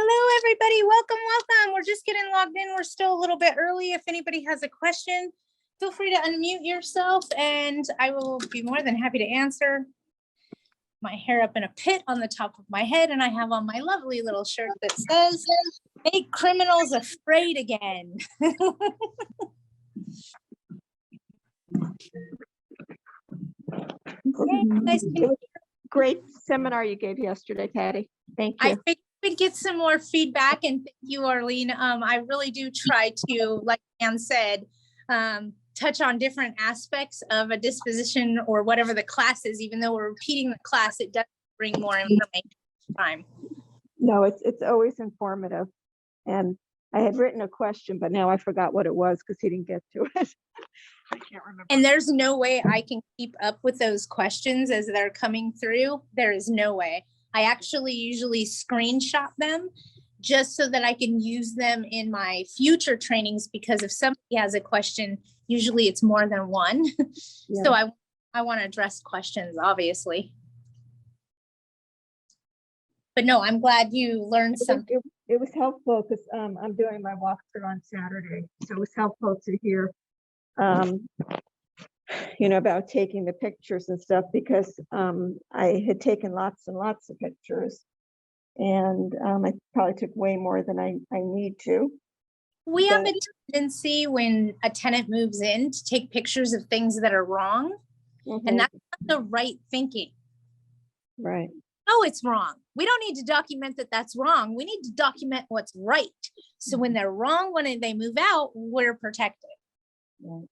Hello, everybody. Welcome, welcome. We're just getting logged in. We're still a little bit early. If anybody has a question, feel free to unmute yourself and I will be more than happy to answer. My hair up in a pit on the top of my head, and I have on my lovely little shirt that says, "Make criminals afraid again." Nice. Great seminar you gave yesterday, Patty. Thank you. I think we'd get some more feedback, and thank you, Arlene. I really do try to, like Ann said, touch on different aspects of a disposition or whatever the class is. Even though we're repeating the class, it does bring more information each time. No, it's always informative. And I had written a question, but now I forgot what it was because he didn't get to it. I can't remember. And there's no way I can keep up with those questions as they're coming through. There is no way. I actually usually screenshot them just so that I can use them in my future trainings, because if somebody has a question, usually it's more than one. Yeah. So I want to address questions, obviously. But no, I'm glad you learned something. It was helpful because I'm doing my walkthrough on Saturday. So it was helpful to hear, about taking the pictures and stuff, because I had taken lots and lots of pictures. And I probably took way more than I need to. We have a tendency when a tenant moves in to take pictures of things that are wrong. And that's not the right thinking. Right. No, it's wrong. We don't need to document that that's wrong. We need to document what's right. So when they're wrong, when they move out, we're protected. Right.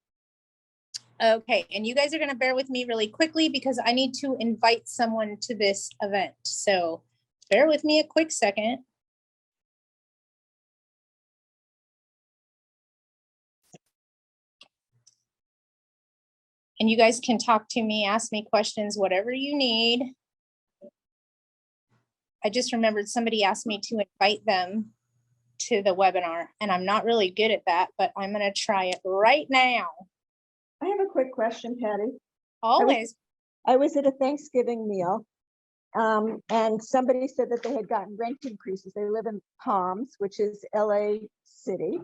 Okay, and you guys are going to bear with me really quickly because I need to invite someone to this event. So bear with me a quick second. And you guys can talk to me, ask me questions, whatever you need. I just remembered somebody asked me to invite them to the webinar, and I'm not really good at that, but I'm going to try it right now. I have a quick question, Patty. Always. I was at a Thanksgiving meal, and somebody said that they had gotten rent increases. They live in Palms, which is LA City.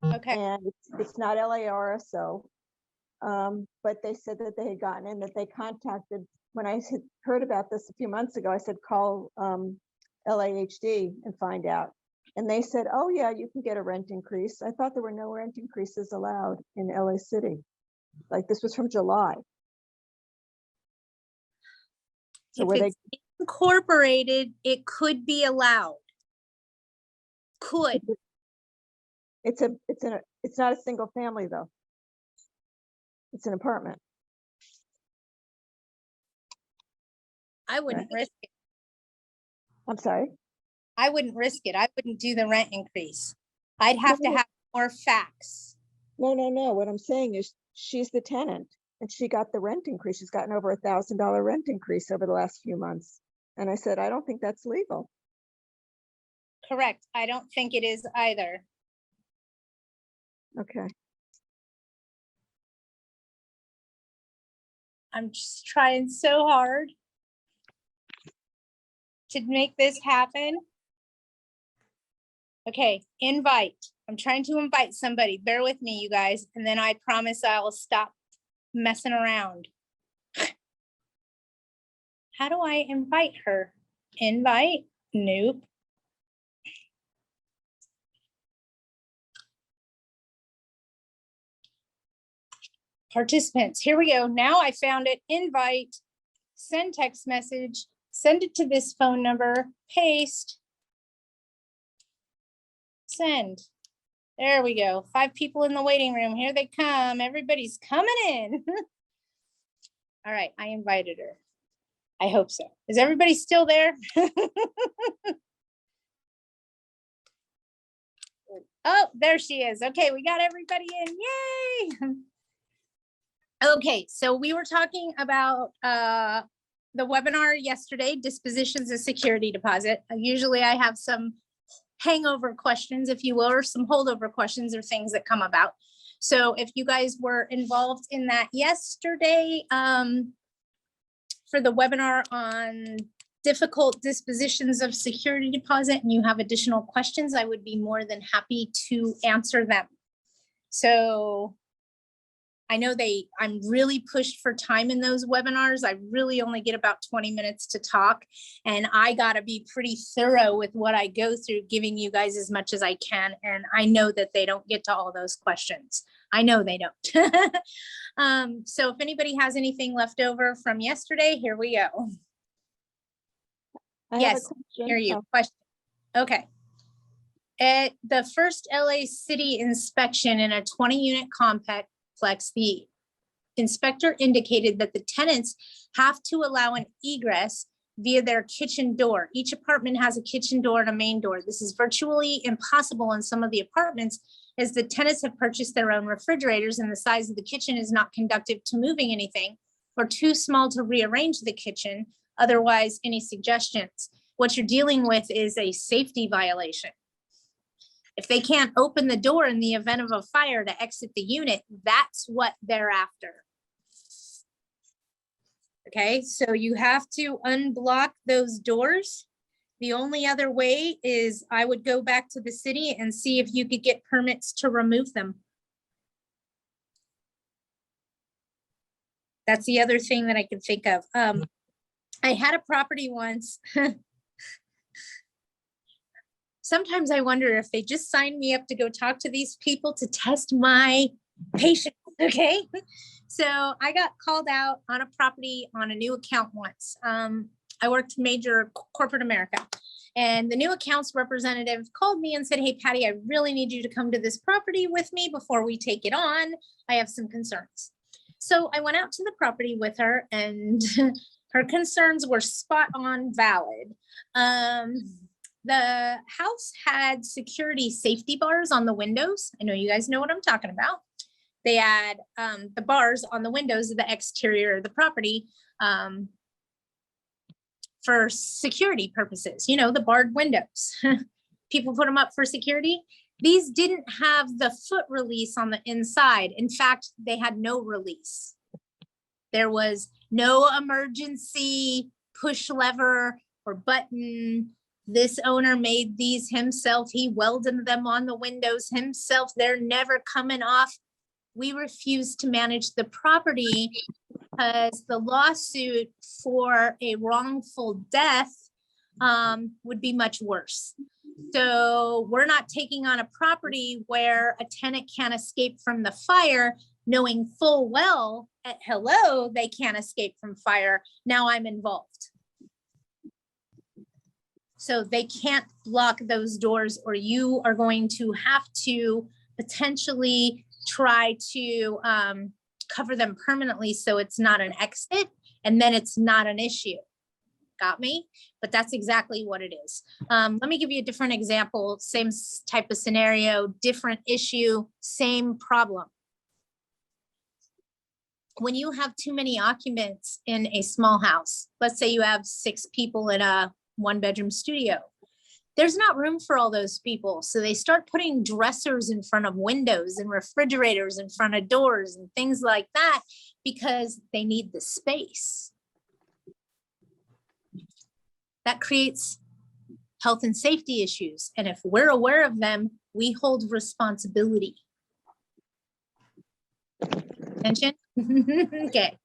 Okay. And it's not LA RSO. But they said that they had gotten in, that they contacted, when I had heard about this a few months ago, I said, call LAHD and find out. And they said, oh yeah, you can get a rent increase. I thought there were no rent increases allowed in LA City. Like this was from July. So if it's incorporated, it could be allowed. Could. It's not a single family though. It's an apartment. I wouldn't risk it. I'm sorry? I wouldn't risk it. I wouldn't do the rent increase. I'd have to have more facts. No. What I'm saying is she's the tenant and she got the rent increase. She's gotten over $1,000 rent increase over the last few months. And I said, I don't think that's legal. Correct. I don't think it is either. Okay. I'm just trying so hard to make this happen. Okay, invite. I'm trying to invite somebody. Bear with me, you guys, and then I promise I will stop messing around. How do I invite her? Invite? Nope. Participants, here we go. Now I found it. Invite, send text message, send it to this phone number, paste, send. There we go. 5 people in the waiting room. Here they come. Everybody's coming in. All right, I invited her. I hope so. Is everybody still there? Oh, there she is. Okay, we got everybody in. Yay! Okay, so we were talking about the webinar yesterday, dispositions of security deposit. Usually I have some hangover questions, if you will, or some holdover questions or things that come about. So if you guys were involved in that yesterday, for the webinar on difficult dispositions of security deposit and you have additional questions, I would be more than happy to answer them. So I know I'm really pushed for time in those webinars. I really only get about 20 minutes to talk, and I gotta be pretty thorough with what I go through, giving you guys as much as I can. And I know that they don't get to all those questions. I know they don't. So if anybody has anything left over from yesterday, here we go. I have a Yes, question. hear you. Oh, Question. Okay. At the first LA City inspection in a 20-unit complex, the inspector indicated that the tenants have to allow an egress via their kitchen door. Each apartment has a kitchen door and a main door. This is virtually impossible in some of the apartments as the tenants have purchased their own refrigerators and the size of the kitchen is not conducive to moving anything or too small to rearrange the kitchen. Otherwise, any suggestions? What you're dealing with is a safety violation. If they can't open the door in the event of a fire to exit the unit, that's what they're after. Okay, so you have to unblock those doors. The only other way is I would go back to the city and see if you could get permits to remove them. That's the other thing that I could think of. I had a property once. Sometimes I wonder if they just signed me up to go talk to these people to test my patience, okay? So I got called out on a property on a new account once. I worked major corporate America, and the new accounts representative called me and said, hey, Patty, I really need you to come to this property with me before we take it on. I have some concerns. So I went out to the property with her, and her concerns were spot on valid. The house had security safety bars on the windows. I know you guys know what I'm talking about. They had the bars on the windows of the exterior of the property for security purposes, you know, the barred windows. People put them up for security. These didn't have the foot release on the inside. In fact, they had no release. There was no emergency push lever or button. This owner made these himself. He welded them on the windows himself. They're never coming off. We refuse to manage the property because the lawsuit for a wrongful death would be much worse. So we're not taking on a property where a tenant can't escape from the fire, knowing full well at hello, they can't escape from fire. Now I'm involved. So they can't block those doors, or you are going to have to potentially try to cover them permanently so it's not an exit, and then it's not an issue. Got me? But that's exactly what it is. Let me give you a different example. Same type of scenario, different issue, same problem. When you have too many occupants in a small house, let's say you have 6 people in a 1-bedroom studio, there's not room for all those people. So they start putting dressers in front of windows and refrigerators in front of doors and things like that because they need the space. That creates health and safety issues. And if we're aware of them, we hold responsibility. Attention? Okay.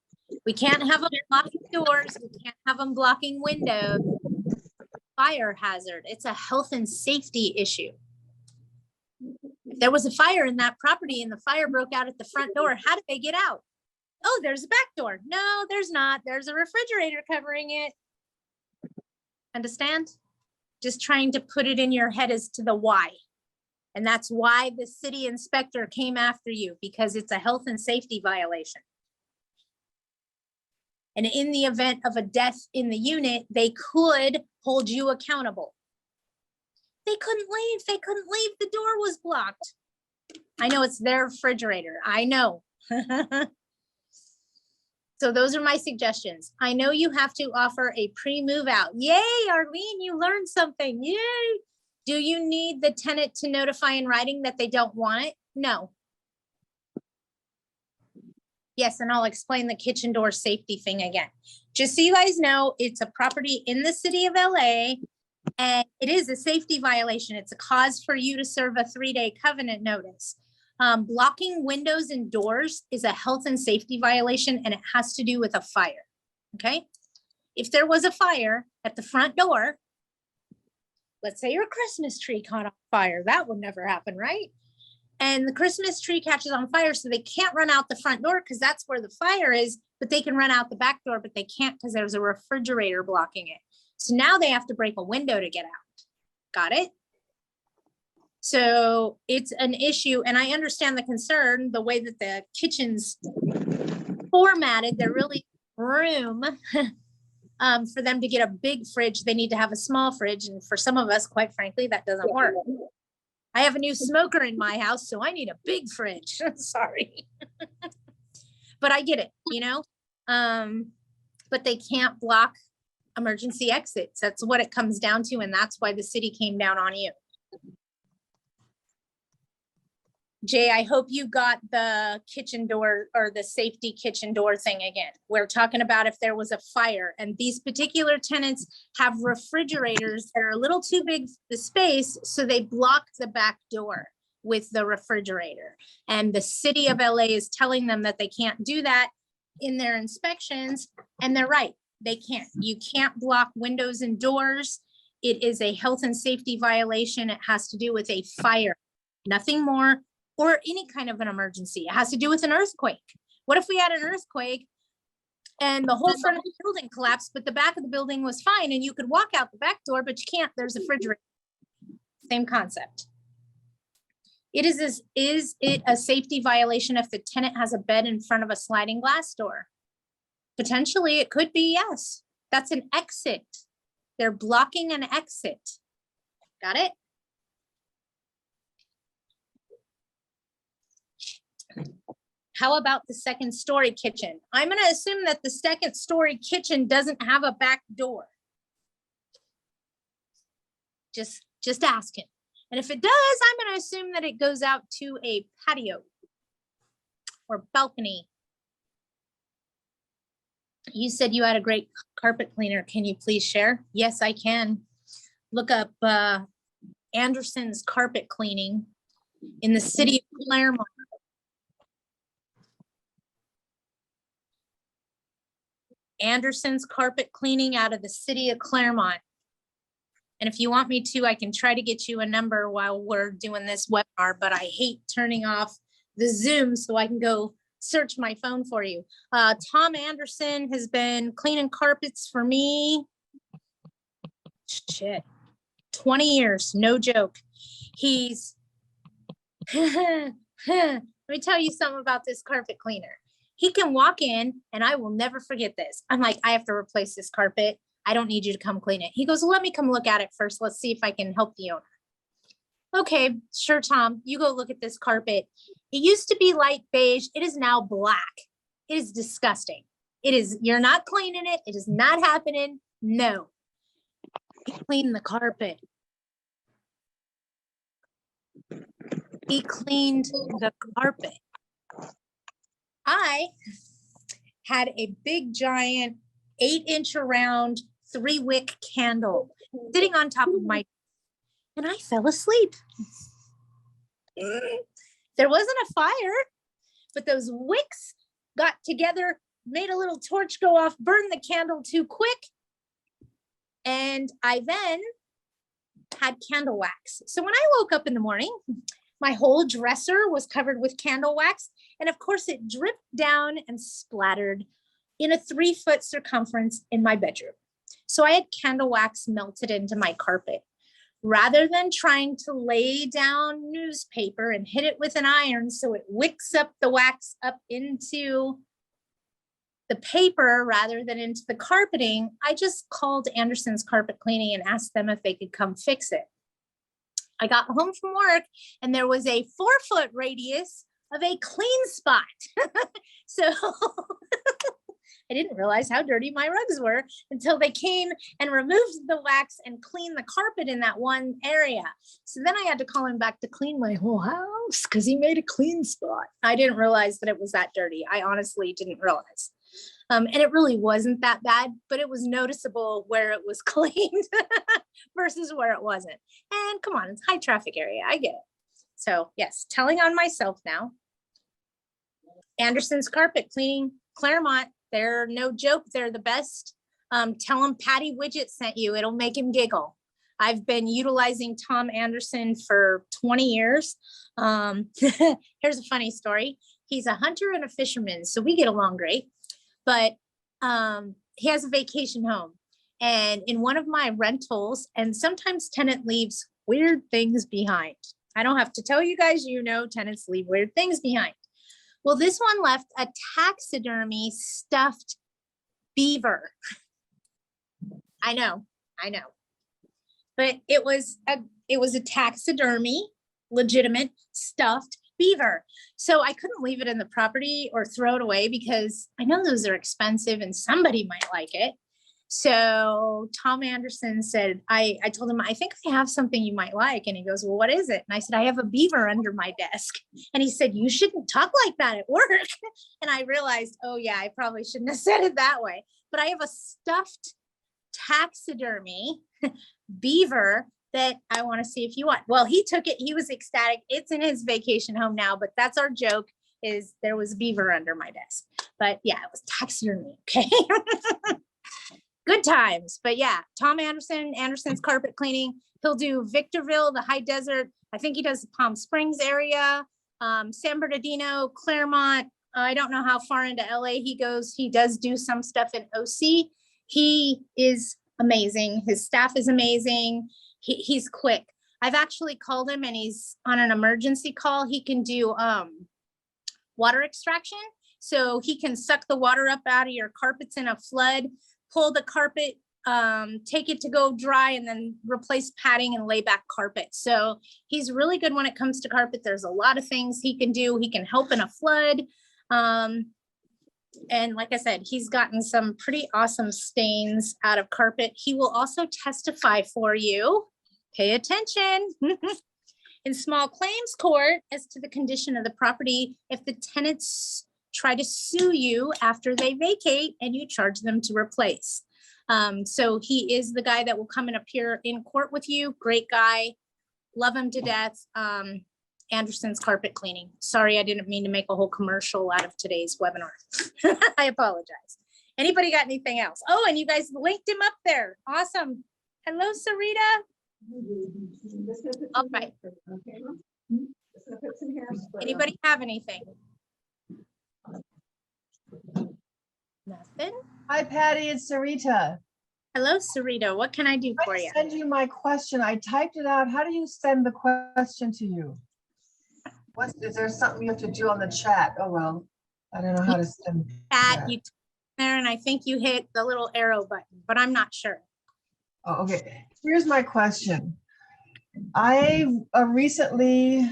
We can't have them blocking doors. We can't have them blocking windows. Fire hazard. It's a health and safety issue. If there was a fire in that property and the fire broke out at the front door, how did they get out? Oh, there's a back door. No, there's not. There's a refrigerator covering it. Understand? Just trying to put it in your head as to the why. And that's why the city inspector came after you, because it's a health and safety violation. And in the event of a death in the unit, they could hold you accountable. They couldn't leave. They couldn't leave. The door was blocked. I know it's their refrigerator. I know. So those are my suggestions. I know you have to offer a pre-move out. Yay, Arlene, you learned something. Yay. Do you need the tenant to notify in writing that they don't want it? No. Yes, and I'll explain the kitchen door safety thing again. Just so you guys know, it's a property in the city of LA, and it is a safety violation. It's a cause for you to serve a 3-day covenant notice. Blocking windows and doors is a health and safety violation, and it has to do with a fire, okay? If there was a fire at the front door, let's say your Christmas tree caught on fire, that would never happen, right? And the Christmas tree catches on fire, so they can't run out the front door because that's where the fire is, but they can run out the back door, but they can't because there's a refrigerator blocking it. So now they have to break a window to get out. Got it? So it's an issue, and I understand the concern, the way that the kitchen's formatted, there really room for them to get a big fridge. They need to have a small fridge, and for some of us, quite frankly, that doesn't work. I have a new smoker in my house, so I need a big fridge. Sorry. But I get it, you know? But they can't block emergency exits. That's what it comes down to, and that's why the city came down on you. Jay, I hope you got the kitchen door or the safety kitchen door thing again. We're talking about if there was a fire, and these particular tenants have refrigerators that are a little too big for the space, so they block the back door with the refrigerator. And the city of LA is telling them that they can't do that in their inspections, and they're right. They can't. You can't block windows and doors. It is a health and safety violation. It has to do with a fire, nothing more, or any kind of an emergency. It has to do with an earthquake. What if we had an earthquake and the whole front of the building collapsed, but the back of the building was fine and you could walk out the back door, but you can't, there's a refrigerator. Same concept. Is it a safety violation if the tenant has a bed in front of a sliding glass door? Potentially it could be, yes. That's an exit. They're blocking an exit. Got it? How about the second story kitchen? I'm going to assume that the second story kitchen doesn't have a back door. Just asking. And if it does, I'm going to assume that it goes out to a patio or balcony. You said you had a great carpet cleaner. Can you please share? Yes, I can. Look up Anderson's Carpet Cleaning in the city of Claremont. Anderson's Carpet Cleaning out of the city of Claremont. And if you want me to, I can try to get you a number while we're doing this webinar, but I hate turning off the Zoom so I can go search my phone for you. Tom Anderson has been cleaning carpets for me. 20 years, no joke. He's, let me tell you something about this carpet cleaner. He can walk in and I will never forget this. I'm like, I have to replace this carpet. I don't need you to come clean it. He goes, well, let me come look at it first. Let's see if I can help the owner. Okay, sure, Tom, you go look at this carpet. It used to be light beige. It is now black. It is disgusting. It is, you're not cleaning it. It is not happening. No. Clean the carpet. He cleaned the carpet. I had a big giant 8-inch around 3-wick candle sitting on top of my, and I fell asleep. There wasn't a fire, but those wicks got together, made a little torch go off, burned the candle too quick. And I then had candle wax. So when I woke up in the morning, my whole dresser was covered with candle wax. And of course it dripped down and splattered in a 3-foot circumference in my bedroom. So I had candle wax melted into my carpet. Rather than trying to lay down newspaper and hit it with an iron so it wicks up the wax up into the paper rather than into the carpeting, I just called Anderson's Carpet Cleaning and asked them if they could come fix it. I got home from work and there was a 4-foot radius of a clean spot. So I didn't realize how dirty my rugs were until they came and removed the wax and cleaned the carpet in that one area. So then I had to call him back to clean my whole house because he made a clean spot. I didn't realize that it was that dirty. I honestly didn't realize. And it really wasn't that bad, but it was noticeable where it was cleaned versus where it wasn't. And come on, it's a high traffic area. I get it. So yes, telling on myself now. Anderson's Carpet Cleaning, Claremont, they're no joke. They're the best. Tell them Patty Widget sent you. It'll make him giggle. I've been utilizing Tom Anderson for 20 years. Here's a funny story. He's a hunter and a fisherman, so we get along great. But he has a vacation home. And in one of my rentals, and sometimes tenant leaves weird things behind. I don't have to tell you guys, you know, tenants leave weird things behind. Well, this one left a taxidermy stuffed beaver. I know. But it was a taxidermy, legitimate stuffed beaver. So I couldn't leave it in the property or throw it away because I know those are expensive and somebody might like it. So Tom Anderson said, I told him, I think I have something you might like. And he goes, well, what is it? And I said, I have a beaver under my desk. And he said, you shouldn't talk like that at work. And I realized, oh yeah, I probably shouldn't have said it that way. But I have a stuffed taxidermy beaver that I want to see if you want. Well, he took it. He was ecstatic. It's in his vacation home now, but that's our joke, is there was beaver under my desk. But yeah, it was taxidermy. Okay. Good times. But yeah, Tom Anderson, Anderson's Carpet Cleaning. He'll do Victorville, the high desert. I think he does the Palm Springs area, San Bernardino, Claremont. I don't know how far into LA he goes. He does do some stuff in OC. He is amazing. His staff is amazing. He's quick. I've actually called him and he's on an emergency call. He can do water extraction. So he can suck the water up out of your carpets in a flood, pull the carpet, take it to go dry, and then replace padding and lay back carpet. So he's really good when it comes to carpet. There's a lot of things he can do. He can help in a flood. And like I said, he's gotten some pretty awesome stains out of carpet. He will also testify for you. Pay attention. In small claims court as to the condition of the property if the tenants try to sue you after they vacate and you charge them to replace. So he is the guy that will come and appear in court with you. Great guy. Love him to death. Anderson's Carpet Cleaning. Sorry, I didn't mean to make a whole commercial out of today's webinar. I apologize. Anybody got anything else? Oh, and you guys linked him up there. Awesome. Hello, Sarita. All right. Anybody have anything? Nothing. Hi, Patty, it's Sarita. Hello, Sarita. What can I do for you? I send you my question. I typed it out. How do you send the question to you? Is there something you have to do on the chat? Oh, well, I don't know how to send that. You there, and I think you hit the little arrow button, but I'm not sure. Oh, okay. Here's my question. I recently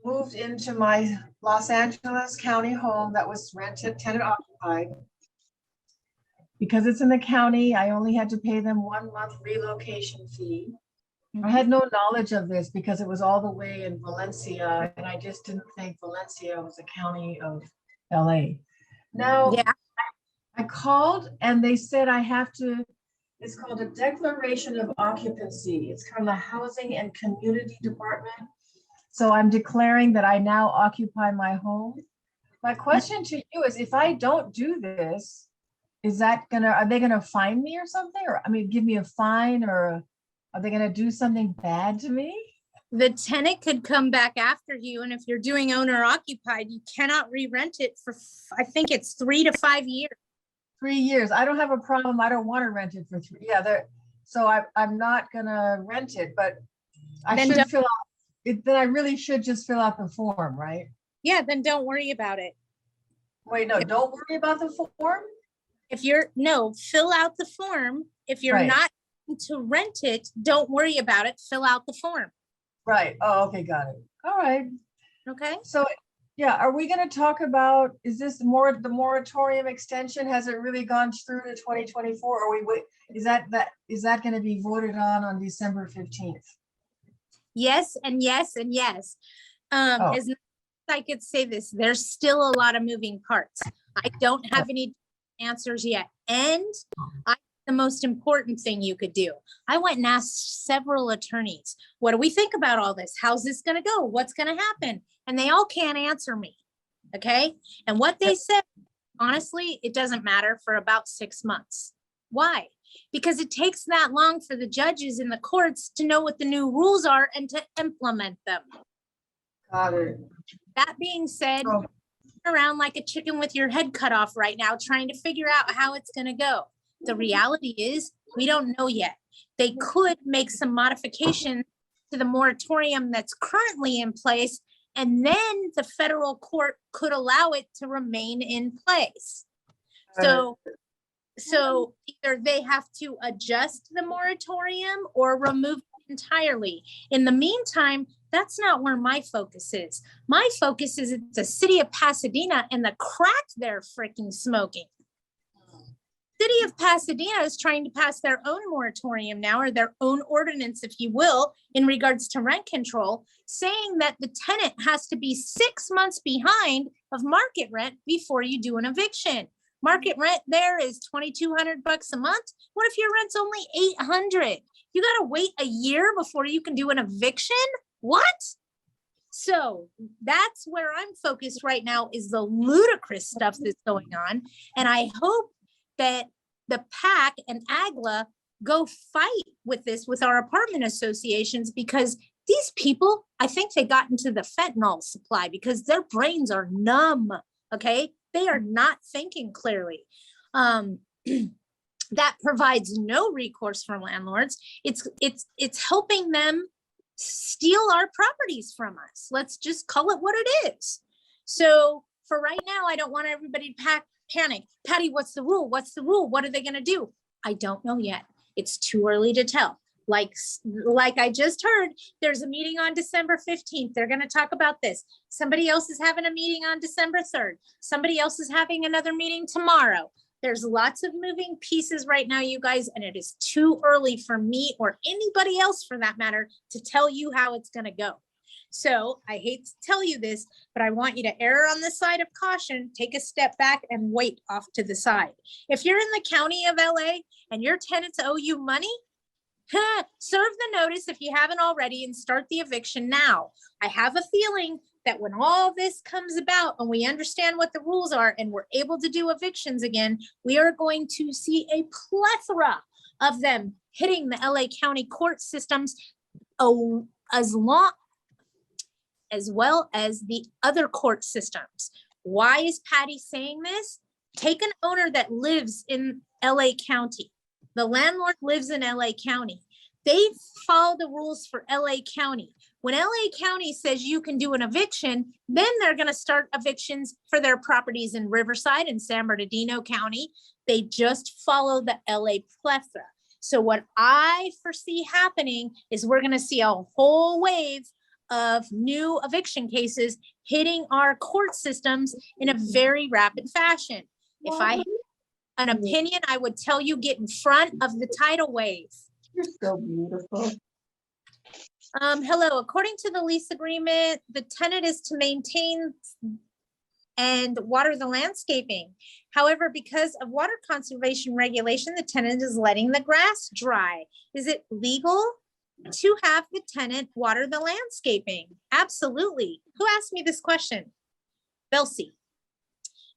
moved into my Los Angeles County home that was rented, tenant occupied. Because it's in the county, I only had to pay them 1 month relocation fee. I had no knowledge of this because it was all the way in Valencia, and I just didn't think Valencia was a county of LA. Now, yeah. I called and they said I have to, it's called a declaration of occupancy. It's from the Housing and Community Department. So I'm declaring that I now occupy my home. My question to you is, if I don't do this, is that are they gonna fine me or something? Or, I mean, give me a fine, or are they gonna do something bad to me? The tenant could come back after you. And if you're doing owner occupied, you cannot re-rent it for, I think it's 3 to 5 years. 3 years. I don't have a problem. I don't want to rent it for 3. Yeah, so I'm not gonna rent it, but I then should fill out it. Then I really should just fill out the form, right? Yeah, then don't worry about it. Wait, no, don't worry about the form. If you're fill out the form. If you're not to rent it, don't worry about it. Fill out the form. Right. Oh, okay, got it. All right. Okay. So Yeah, are we gonna talk about, is this more, the moratorium extension, has it really gone through to 2024? Or we wait, is that gonna be voted on December 15th? Yes, and yes, and yes. Oh. As much as I could say this, there's still a lot of moving parts. I don't have any answers yet. And the most important thing you could do, I went and asked several attorneys, what do we think about all this? How's this going to go? What's going to happen? And they all can't answer me. Okay. And what they said, honestly, it doesn't matter for about 6 months. Why? Because it takes that long for the judges in the courts to know what the new rules are and to implement them. Got it. That being said, Oh. around like a chicken with your head cut off right now, trying to figure out how it's going to go. The reality is we don't know yet. They could make some modifications to the moratorium that's currently in place, and then the federal court could allow it to remain in place. So either they have to adjust the moratorium or remove it entirely. In the meantime, that's not where my focus is. My focus is it's the city of Pasadena and the crack they're freaking smoking. City of Pasadena is trying to pass their own moratorium now, or their own ordinance, if you will, in regards to rent control, saying that the tenant has to be 6 months behind of market rent before you do an eviction. Market rent there is $2,200 a month. What if your rent's only $800? You got to wait a year before you can do an eviction? What? So that's where I'm focused right now, is the ludicrous stuff that's going on. And I hope that the PAC and AGLA go fight with this with our apartment associations, because these people, I think they got into the fentanyl supply because their brains are numb. Okay. They are not thinking clearly. That provides no recourse for landlords. It's helping them steal our properties from us. Let's just call it what it is. So for right now, I don't want everybody to panic. Patty, what's the rule? What's the rule? What are they going to do? I don't know yet. It's too early to tell. Like I just heard, there's a meeting on December 15th. They're going to talk about this. Somebody else is having a meeting on December 3rd. Somebody else is having another meeting tomorrow. There's lots of moving pieces right now, you guys, and it is too early for me or anybody else for that matter to tell you how it's going to go. So I hate to tell you this, but I want you to err on the side of caution, take a step back and wait off to the side. If you're in the county of LA and your tenants owe you money, serve the notice if you haven't already and start the eviction now. I have a feeling that when all this comes about and we understand what the rules are and we're able to do evictions again, we are going to see a plethora of them hitting the LA County court systems, as well as the other court systems. Why is Patty saying this? Take an owner that lives in LA County. The landlord lives in LA County. They follow the rules for LA County. When LA County says you can do an eviction, then they're going to start evictions for their properties in Riverside and San Bernardino County. They just follow the LA plethora. So what I foresee happening is we're going to see a whole wave of new eviction cases hitting our court systems in a very rapid fashion. If I had an opinion, I would tell you get in front of the tidal wave. You're so beautiful. Hello, according to the lease agreement, the tenant is to maintain and water the landscaping. However, because of water conservation regulation, the tenant is letting the grass dry. Is it legal to have the tenant water the landscaping? Absolutely. Who asked me this question? Belsi.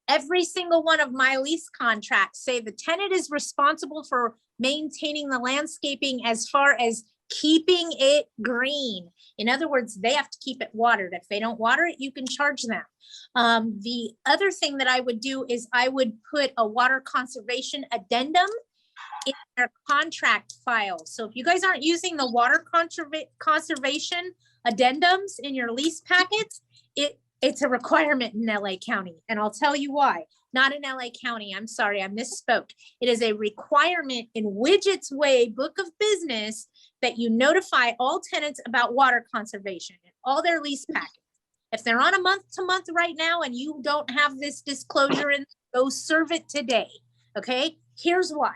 Every single one of my lease contracts say the tenant is responsible for maintaining the landscaping as far as keeping it green. In other words, they have to keep it watered. If they don't water it, you can charge them. The other thing that I would do is I would put a water conservation addendum in their contract file. So if you guys aren't using the water conservation addendums in your lease packets, it's a requirement in LA County. And I'll tell you why. Not in LA County. I'm sorry, I misspoke. It is a requirement in Widget's Way Book of Business that you notify all tenants about water conservation in all their lease packets. If they're on a month to month right now and you don't have this disclosure in, go serve it today. Okay, here's why.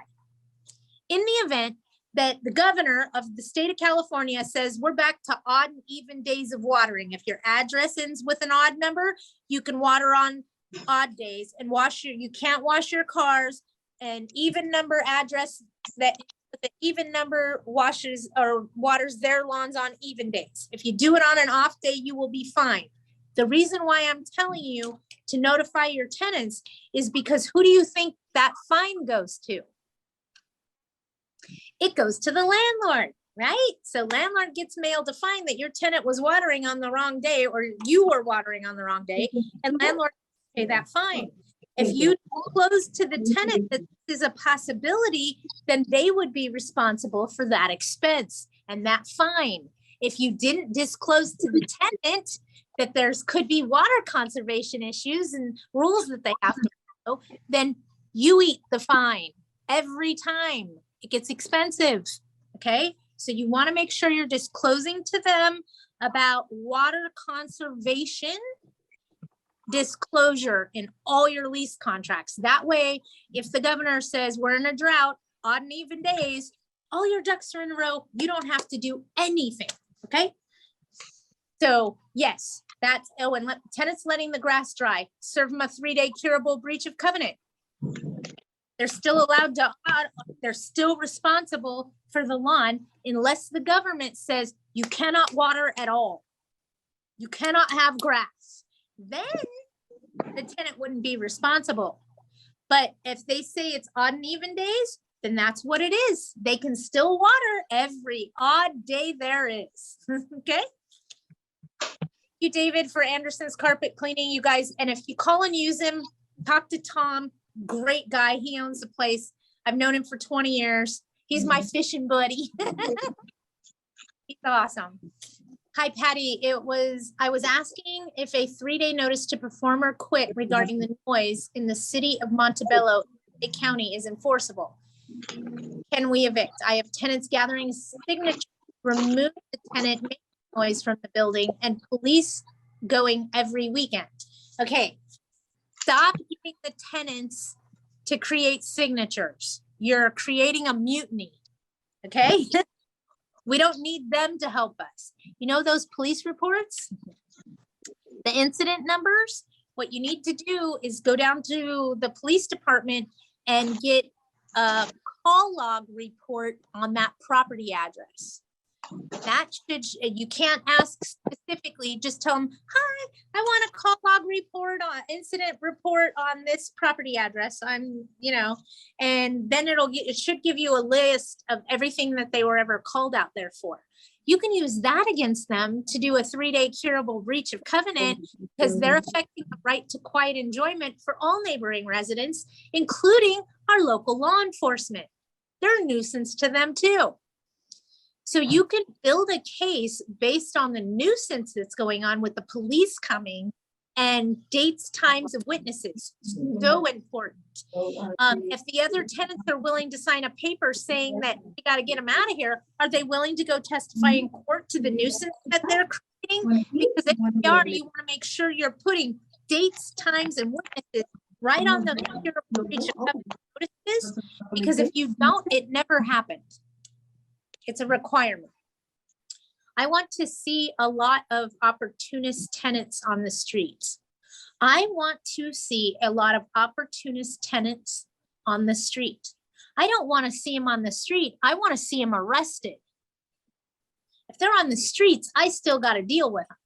In the event that the governor of the state of California says we're back to odd and even days of watering. If your address ends with an odd number, you can water on odd days and you can't wash your cars, and even number address that the even number washes or waters their lawns on even days. If you do it on an off day, you will be fined. The reason why I'm telling you to notify your tenants is because who do you think that fine goes to? It goes to the landlord, right? So landlord gets mailed a fine that your tenant was watering on the wrong day, or you were watering on the wrong day, and landlord pay that fine. If you disclose to the tenant that this is a possibility, then they would be responsible for that expense and that fine. If you didn't disclose to the tenant that could be water conservation issues and rules that they have to follow, then you eat the fine every time. It gets expensive, okay? So you want to make sure you're disclosing to them about water conservation disclosure in all your lease contracts. That way, if the governor says we're in a drought, odd and even days, all your ducks are in a row. You don't have to do anything, okay? So yes, that's, oh, and tenants letting the grass dry, serve them a 3-day curable breach of covenant. They're still allowed to, they're still responsible for the lawn unless the government says you cannot water at all. You cannot have grass. Then the tenant wouldn't be responsible. But if they say it's odd and even days, then that's what it is. They can still water every odd day there is. Okay. Thank you, David, for Anderson's carpet cleaning, you guys. And if you call and use him, talk to Tom. Great guy. He owns the place. I've known him for 20 years. He's my fishing buddy. He's awesome. Hi, Patty. I was asking if a 3-day notice to performer quit regarding the noise in the city of Montebello County is enforceable. Can we evict? I have tenants gathering signatures, remove the tenant making noise from the building, and police going every weekend. Okay. Stop getting the tenants to create signatures. You're creating a mutiny, okay? We don't need them to help us. You know those police reports, the incident numbers? What you need to do is go down to the police department and get a call log report on that property address. That should, you can't ask specifically, just tell them, hi, I want a call log report on incident report on this property address. I'm, and then it should give you a list of everything that they were ever called out there for. You can use that against them to do a 3-day curable breach of covenant because they're affecting the right to quiet enjoyment for all neighboring residents, including our local law enforcement. They're a nuisance to them too. So you can build a case based on the nuisance that's going on with the police coming and dates, times of witnesses. So important. If the other tenants are willing to sign a paper saying that you got to get them out of here, are they willing to go testify in court to the nuisance that they're creating? Because if they are, you want to make sure you're putting dates, times, and witnesses right on the breach of covenant notices. Because if you don't, it never happened. It's a requirement. I want to see a lot of opportunist tenants on the streets. I want to see a lot of opportunist tenants on the street. I don't want to see them on the street. I want to see them arrested. If they're on the streets, I still got to deal with them.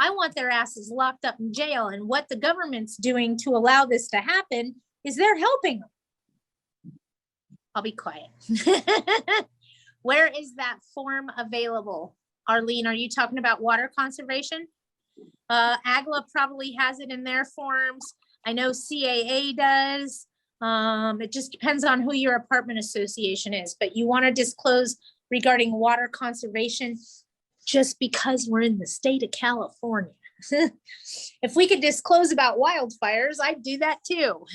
I want their asses locked up in jail. And what the government's doing to allow this to happen is they're helping them. I'll be quiet. Where is that form available? Arlene, are you talking about water conservation? AGLA probably has it in their forms. I know CAA does. It just depends on who your apartment association is, but you want to disclose regarding water conservation just because we're in the state of California. If we could disclose about wildfires, I'd do that too.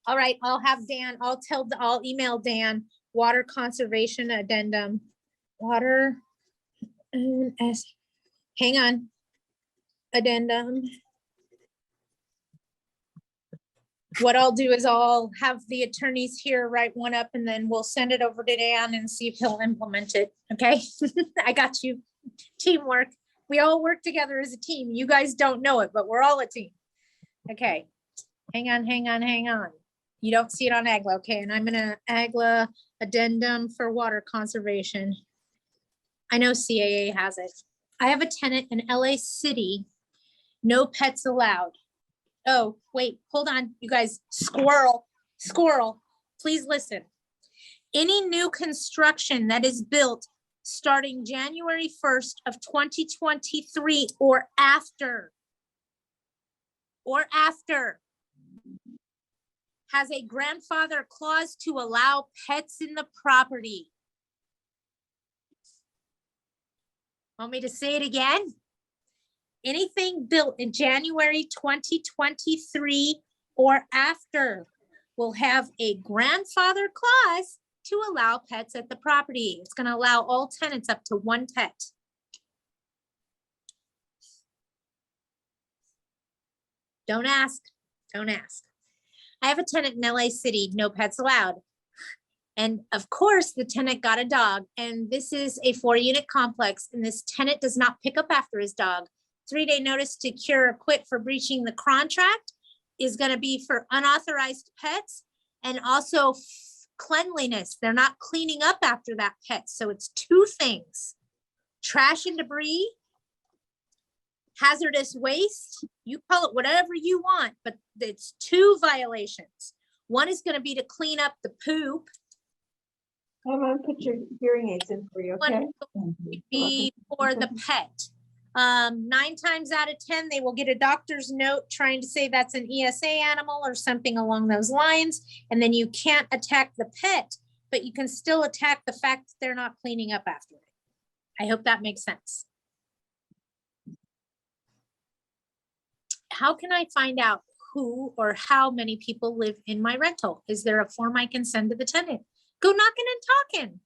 All right, I'll have Dan, I'll email Dan. Water conservation addendum, hang on. addendum. What I'll do is I'll have the attorneys here write one up and then we'll send it over to Dan and see if he'll implement it. Okay, I got you. Teamwork. We all work together as a team. You guys don't know it, but we're all a team. Okay, hang on. You don't see it on AGLA, okay? And I'm gonna AGLA addendum for water conservation. I know CAA has it. I have a tenant in LA City, no pets allowed. Oh, wait, hold on, you guys, squirrel, please listen. Any new construction that is built starting January 1st of 2023 or after, has a grandfather clause to allow pets in the property. Want me to say it again? Anything built in January 2023 or after will have a grandfather clause to allow pets at the property. It's going to allow all tenants up to one pet. Don't ask. I have a tenant in LA City, no pets allowed. And of course, the tenant got a dog, and this is a 4-unit complex, and this tenant does not pick up after his dog. 3-day notice to cure or quit for breaching the contract is going to be for unauthorized pets and also cleanliness. They're not cleaning up after that pet. So it's 2 things: trash and debris, hazardous waste. You call it whatever you want, but it's 2 violations. One is going to be to clean up the poop. I'm gonna put your hearing aids in for you, okay? One would be for the pet. 9 times out of 10, they will get a doctor's note trying to say that's an ESA animal or something along those lines. And then you can't attack the pet, but you can still attack the fact that they're not cleaning up after it. I hope that makes sense. How can I find out who or how many people live in my rental? Is there a form I can send to the tenant? Go knocking and talking.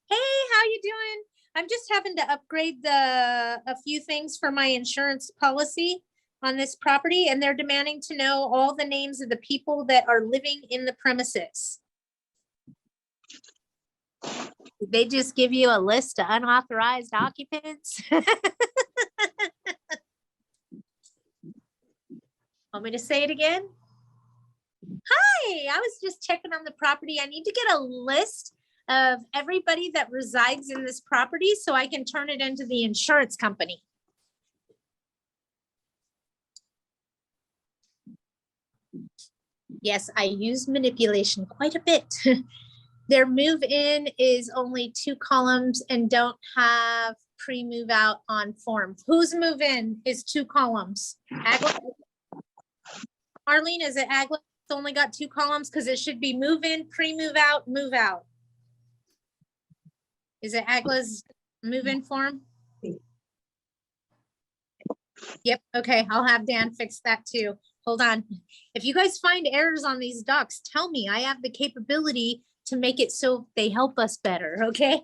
Hey, how you doing? I'm just having to upgrade a few things for my insurance policy on this property, and they're demanding to know all the names of the people that are living in the premises. Did they just give you a list of unauthorized occupants? Want me to say it again? Hi, I was just checking on the property. I need to get a list of everybody that resides in this property so I can turn it into the insurance company. Yes, I use manipulation quite a bit. Their move-in is only 2 columns and don't have pre-move out on form. Whose move-in is 2 columns? Agla? Arlene, is it Agla? It's only got 2 columns because it should be move-in, pre-move out, move out. Is it Agla's move-in form? Yep, okay, I'll have Dan fix that too. Hold on. If you guys find errors on these docs, tell me. I have the capability to make it so they help us better, okay?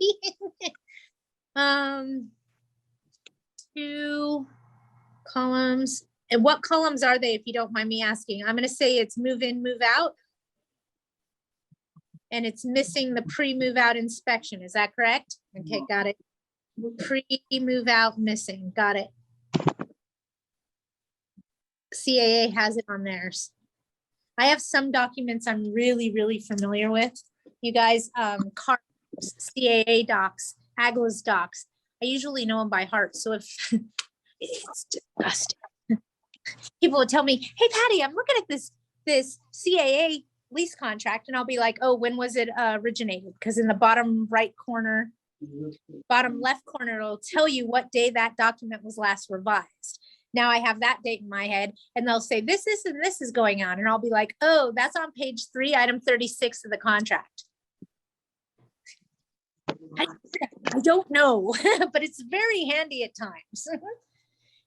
2 columns. And what columns are they, if you don't mind me asking? I'm gonna say it's move in, move out. And it's missing the pre-move out inspection. Is that correct? Okay, got it. Pre-move out missing. Got it. CAA has it on theirs. I have some documents I'm really familiar with. You guys, CAA docs, AGLA's docs. I usually know them by heart. So if it's disgusting. People would tell me, hey, Patty, I'm looking at this CAA lease contract, and I'll be like, oh, when was it originated? Because in the bottom right corner, bottom left corner, it'll tell you what day that document was last revised. Now I have that date in my head, and they'll say this, and this is going on. And I'll be like, oh, that's on page 3, item 36 of the contract. I don't know, but it's very handy at times.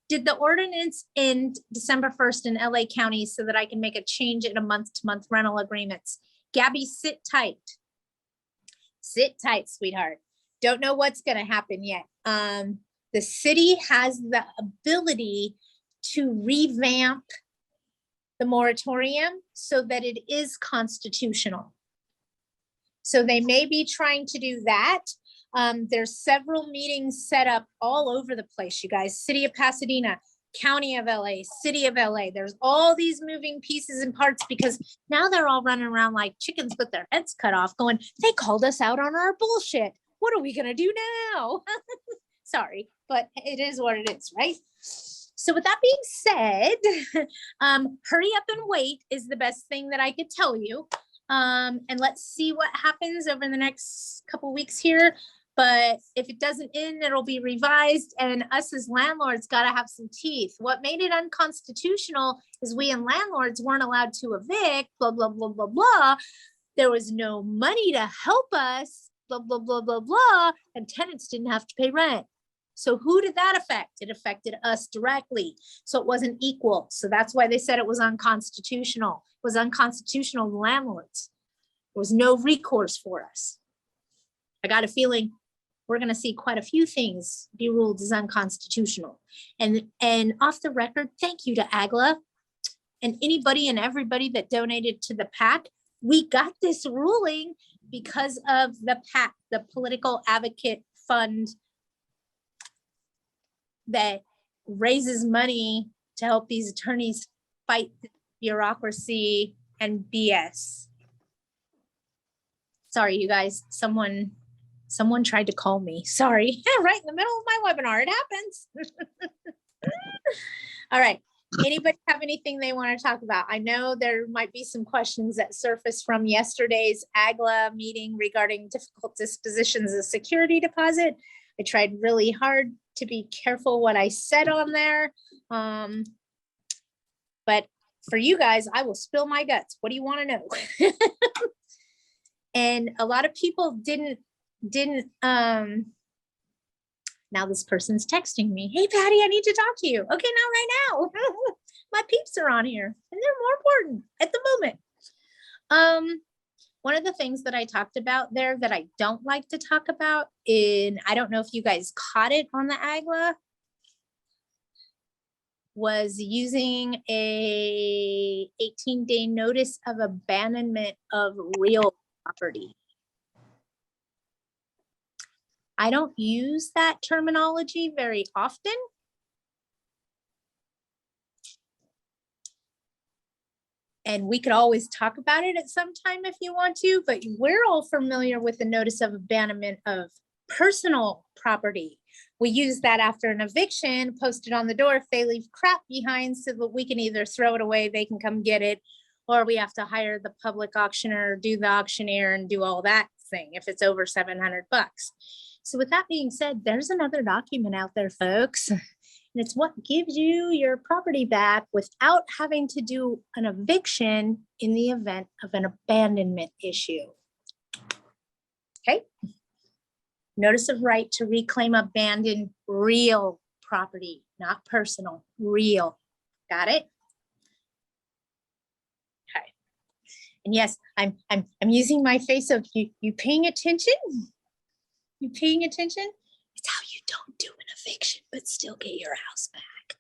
Did the ordinance end December 1st in LA County so that I can make a change in a month-to-month rental agreements? Gabby, sit tight. Sit tight, sweetheart. Don't know what's going to happen yet. The city has the ability to revamp the moratorium so that it is constitutional. So they may be trying to do that. There's several meetings set up all over the place, you guys. City of Pasadena, County of LA, City of LA. There's all these moving pieces and parts because now they're all running around like chickens with their heads cut off going, they called us out on our bullshit. What are we gonna do now? Sorry, but it is what it is, right? So with that being said, hurry up and wait is the best thing that I could tell you. And let's see what happens over the next couple weeks here. But if it doesn't end, it'll be revised, and us as landlords got to have some teeth. What made it unconstitutional is we and landlords weren't allowed to evict, blah, blah, blah, blah, blah. There was no money to help us, blah, blah, blah, blah, blah, and tenants didn't have to pay rent. So who did that affect? It affected us directly. So it wasn't equal. So that's why they said it was unconstitutional. It was unconstitutional to landlords. There was no recourse for us. I got a feeling we're going to see quite a few things be ruled as unconstitutional. And off the record, thank you to AGLA and anybody and everybody that donated to the PAC. We got this ruling because of the PAC, the Political Advocate Fund, that raises money to help these attorneys fight the bureaucracy and BS. Sorry, you guys, someone tried to call me. Sorry, right in the middle of my webinar, it happens. All right, anybody have anything they want to talk about? I know there might be some questions that surfaced from yesterday's AGLA meeting regarding difficult dispositions of security deposit. I tried really hard to be careful what I said on there. But for you guys, I will spill my guts. What do you want to know? And a lot of people didn't, now this person's texting me. Hey, Patty, I need to talk to you. Okay, not right now. My peeps are on here and they're more important at the moment. One of the things that I talked about there that I don't like to talk about, and I don't know if you guys caught it on the AGLA, was using a 18-day notice of abandonment of real property. I don't use that terminology very often. And we could always talk about it at some time if you want to, but we're all familiar with the notice of abandonment of personal property. We use that after an eviction, post it on the door if they leave crap behind so that we can either throw it away, they can come get it, or we have to hire the public auctioneer, do the auctioneer and do all that thing if it's over 700 bucks. So with that being said, there's another document out there, folks. And it's what gives you your property back without having to do an eviction in the event of an abandonment issue. Okay. Notice of right to reclaim abandoned real property, not personal, real. Got it? Okay. And yes, I'm using my face of you paying attention? You paying attention? It's how you don't do an eviction, but still get your house back.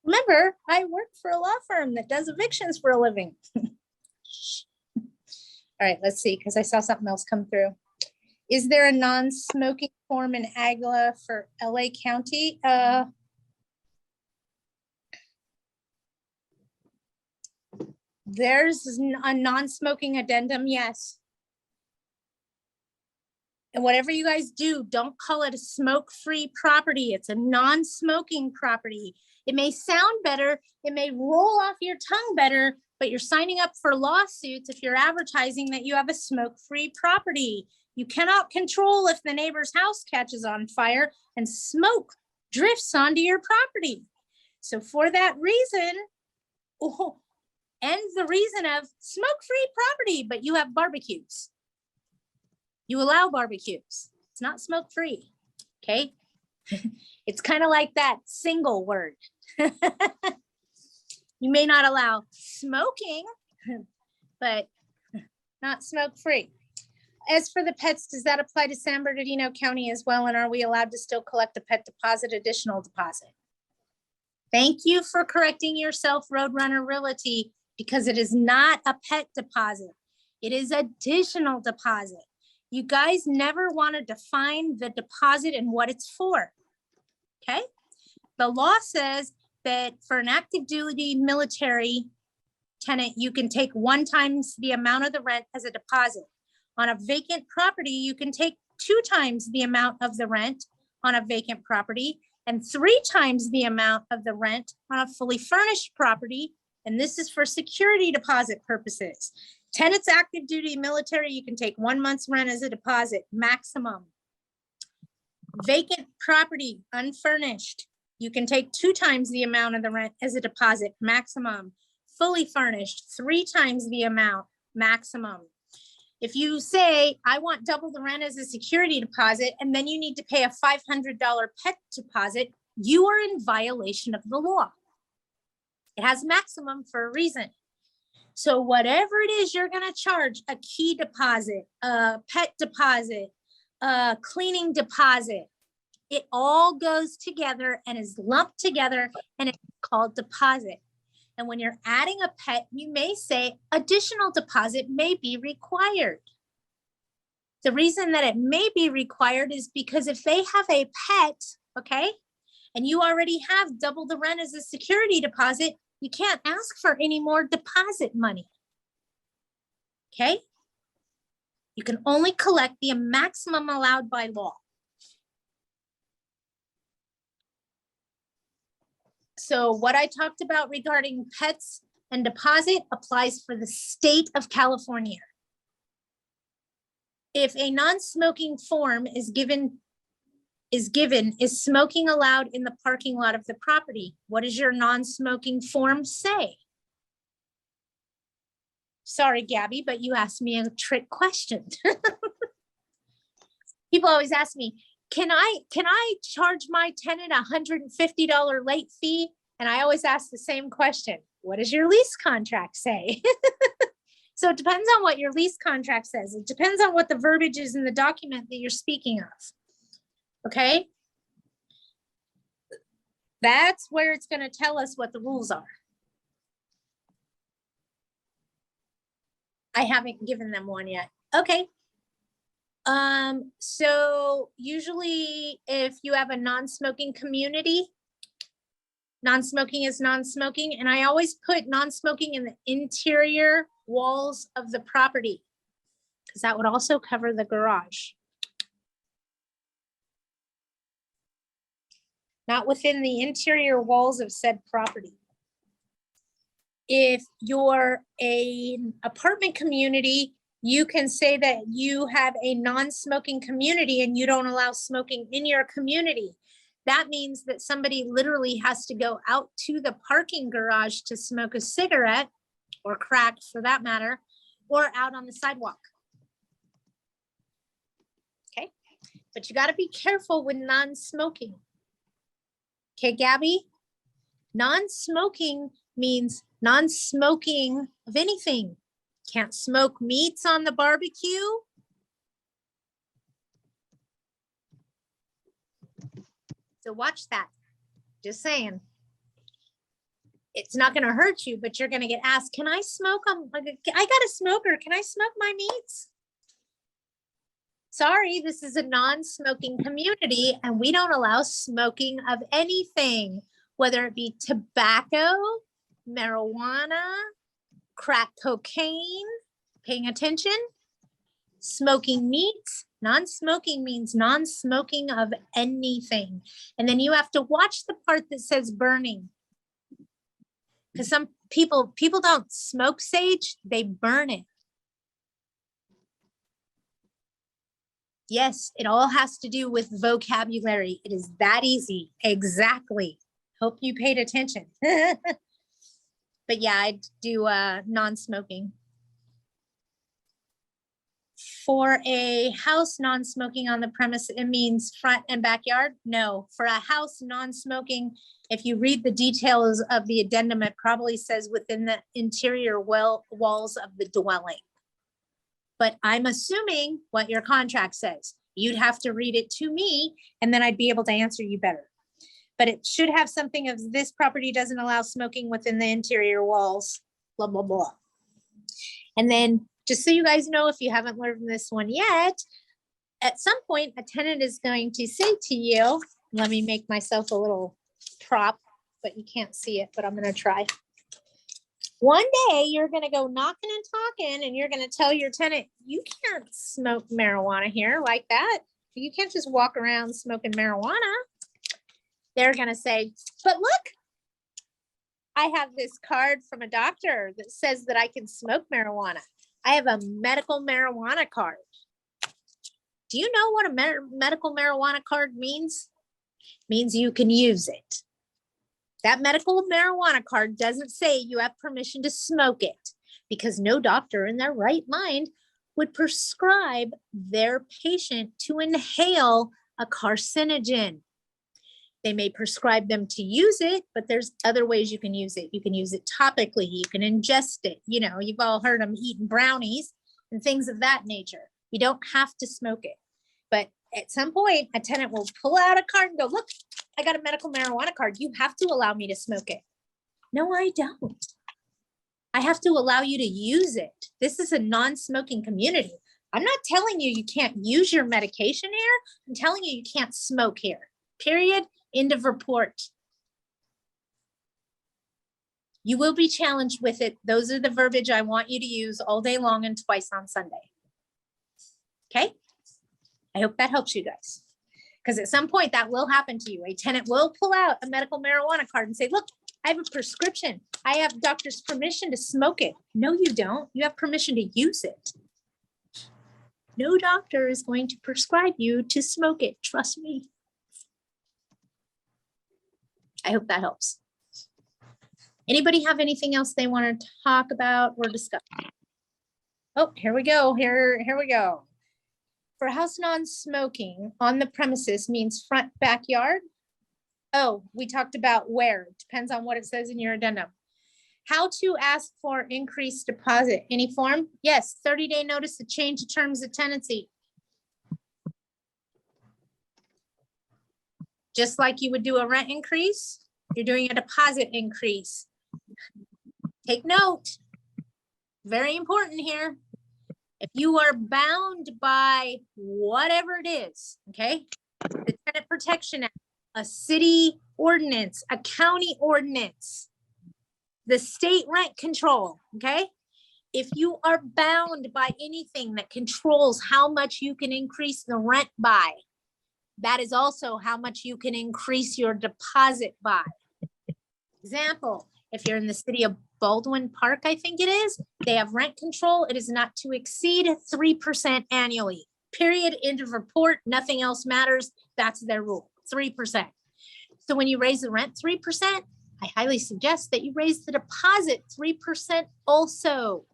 Remember, I work for a law firm that does evictions for a living. All right, let's see, because I saw something else come through. Is there a non-smoking form in AGLA for LA County? There's a non-smoking addendum, yes. And whatever you guys do, don't call it a smoke-free property. It's a non-smoking property. It may sound better, it may roll off your tongue better, but you're signing up for lawsuits if you're advertising that you have a smoke-free property. You cannot control if the neighbor's house catches on fire and smoke drifts onto your property. So for that reason, and the reason of smoke-free property, but you have barbecues. You allow barbecues. It's not smoke-free, okay? It's kind of like that single word. You may not allow smoking, but not smoke-free. As for the pets, does that apply to San Bernardino County as well? And are we allowed to still collect a pet deposit, additional deposit? Thank you for correcting yourself, Roadrunner Realty, because it is not a pet deposit. It is additional deposit. You guys never want to define the deposit and what it's for. Okay? The law says that for an active duty military tenant, you can take 1 times the amount of the rent as a deposit. On a vacant property, you can take 2 times the amount of the rent on a vacant property and 3 times the amount of the rent on a fully furnished property. And this is for security deposit purposes. Tenants active duty military, you can take 1 month's rent as a deposit, maximum. Vacant property, unfurnished, you can take 2 times the amount of the rent as a deposit, maximum. Fully furnished, 3 times the amount, maximum. If you say, I want double the rent as a security deposit, and then you need to pay a $500 pet deposit, you are in violation of the law. It has maximum for a reason. So whatever it is you're gonna charge, a key deposit, a pet deposit, a cleaning deposit, it all goes together and is lumped together and it's called deposit. And when you're adding a pet, you may say additional deposit may be required. The reason that it may be required is because if they have a pet, okay, and you already have double the rent as a security deposit, you can't ask for any more deposit money. Okay? You can only collect the maximum allowed by law. So what I talked about regarding pets and deposit applies for the state of California. If a non-smoking form is smoking allowed in the parking lot of the property? What does your non-smoking form say? Sorry, Gabby, but you asked me a trick question. People always ask me, can I charge my tenant $150 late fee? And I always ask the same question. What does your lease contract say? So it depends on what your lease contract says. It depends on what the verbiage is in the document that you're speaking of. Okay? That's where it's going to tell us what the rules are. I haven't given them one yet. Okay. So usually if you have a non-smoking community, non-smoking is non-smoking, and I always put non-smoking in the interior walls of the property because that would also cover the garage. Not within the interior walls of said property. If you're an apartment community, you can say that you have a non-smoking community and you don't allow smoking in your community. That means that somebody literally has to go out to the parking garage to smoke a cigarette, or crack for that matter, or out on the sidewalk. Okay, but you got to be careful with non-smoking. Okay, Gabby, non-smoking means non-smoking of anything. Can't smoke meats on the barbecue. So watch that. Just saying. It's not going to hurt you, but you're going to get asked, can I smoke? I got a smoker. Can I smoke my meats? Sorry, this is a non-smoking community and we don't allow smoking of anything, whether it be tobacco, marijuana, crack cocaine, paying attention, smoking meats. Non-smoking means non-smoking of anything. And then you have to watch the part that says burning. Because some people don't smoke sage, they burn it. Yes, it all has to do with vocabulary. It is that easy. Exactly. Hope you paid attention. But yeah, I do non-smoking. For a house non-smoking on the premise, it means front and backyard? No. For a house non-smoking, if you read the details of the addendum, it probably says within the interior walls of the dwelling. but I'm assuming what your contract says. You'd have to read it to me and then I'd be able to answer you better. But it should have something of this property doesn't allow smoking within the interior walls, blah, blah, blah. And then just so you guys know, if you haven't learned this one yet, at some point, a tenant is going to say to you, let me make myself a little prop, but you can't see it, but I'm going to try. One day you're going to go knocking and talking and you're going to tell your tenant, you can't smoke marijuana here like that. You can't just walk around smoking marijuana. They're going to say, but look, I have this card from a doctor that says that I can smoke marijuana. I have a medical marijuana card. Do you know what a medical marijuana card means? Means you can use it. That medical marijuana card doesn't say you have permission to smoke it because no doctor in their right mind would prescribe their patient to inhale a carcinogen. They may prescribe them to use it, but there's other ways you can use it. You can use it topically, you can ingest it. You know, you've all heard them eating brownies and things of that nature. You don't have to smoke it. But at some point, a tenant will pull out a card and go, look, I got a medical marijuana card. You have to allow me to smoke it. No, I don't. I have to allow you to use it. This is a non-smoking community. I'm not telling you you can't use your medication here. I'm telling you you can't smoke here. Period. End of report. You will be challenged with it. Those are the verbiage I want you to use all day long and twice on Sunday. Okay? I hope that helps you guys. Because at some point that will happen to you. A tenant will pull out a medical marijuana card and say, look, I have a prescription. I have doctor's permission to smoke it. No, you don't. You have permission to use it. No doctor is going to prescribe you to smoke it. Trust me. I hope that helps. Anybody have anything else they want to talk about or discuss? Oh, here we go. Here we go. For house non-smoking on the premises means front backyard. Oh, we talked about where. It depends on what it says in your addendum. How to ask for increased deposit. Any form? Yes, 30-day notice to change the terms of tenancy. Just like you would do a rent increase, you're doing a deposit increase. Take note. Very important here. If you are bound by whatever it is, okay, the Tenant Protection Act, a city ordinance, a county ordinance, the state rent control, okay, if you are bound by anything that controls how much you can increase the rent by, that is also how much you can increase your deposit by. Example, if you're in the city of Baldwin Park, I think it is, they have rent control. It is not to exceed 3% annually. Period. End of report. Nothing else matters. That's their rule, 3%. So when you raise the rent 3%, I highly suggest that you raise the deposit 3% also.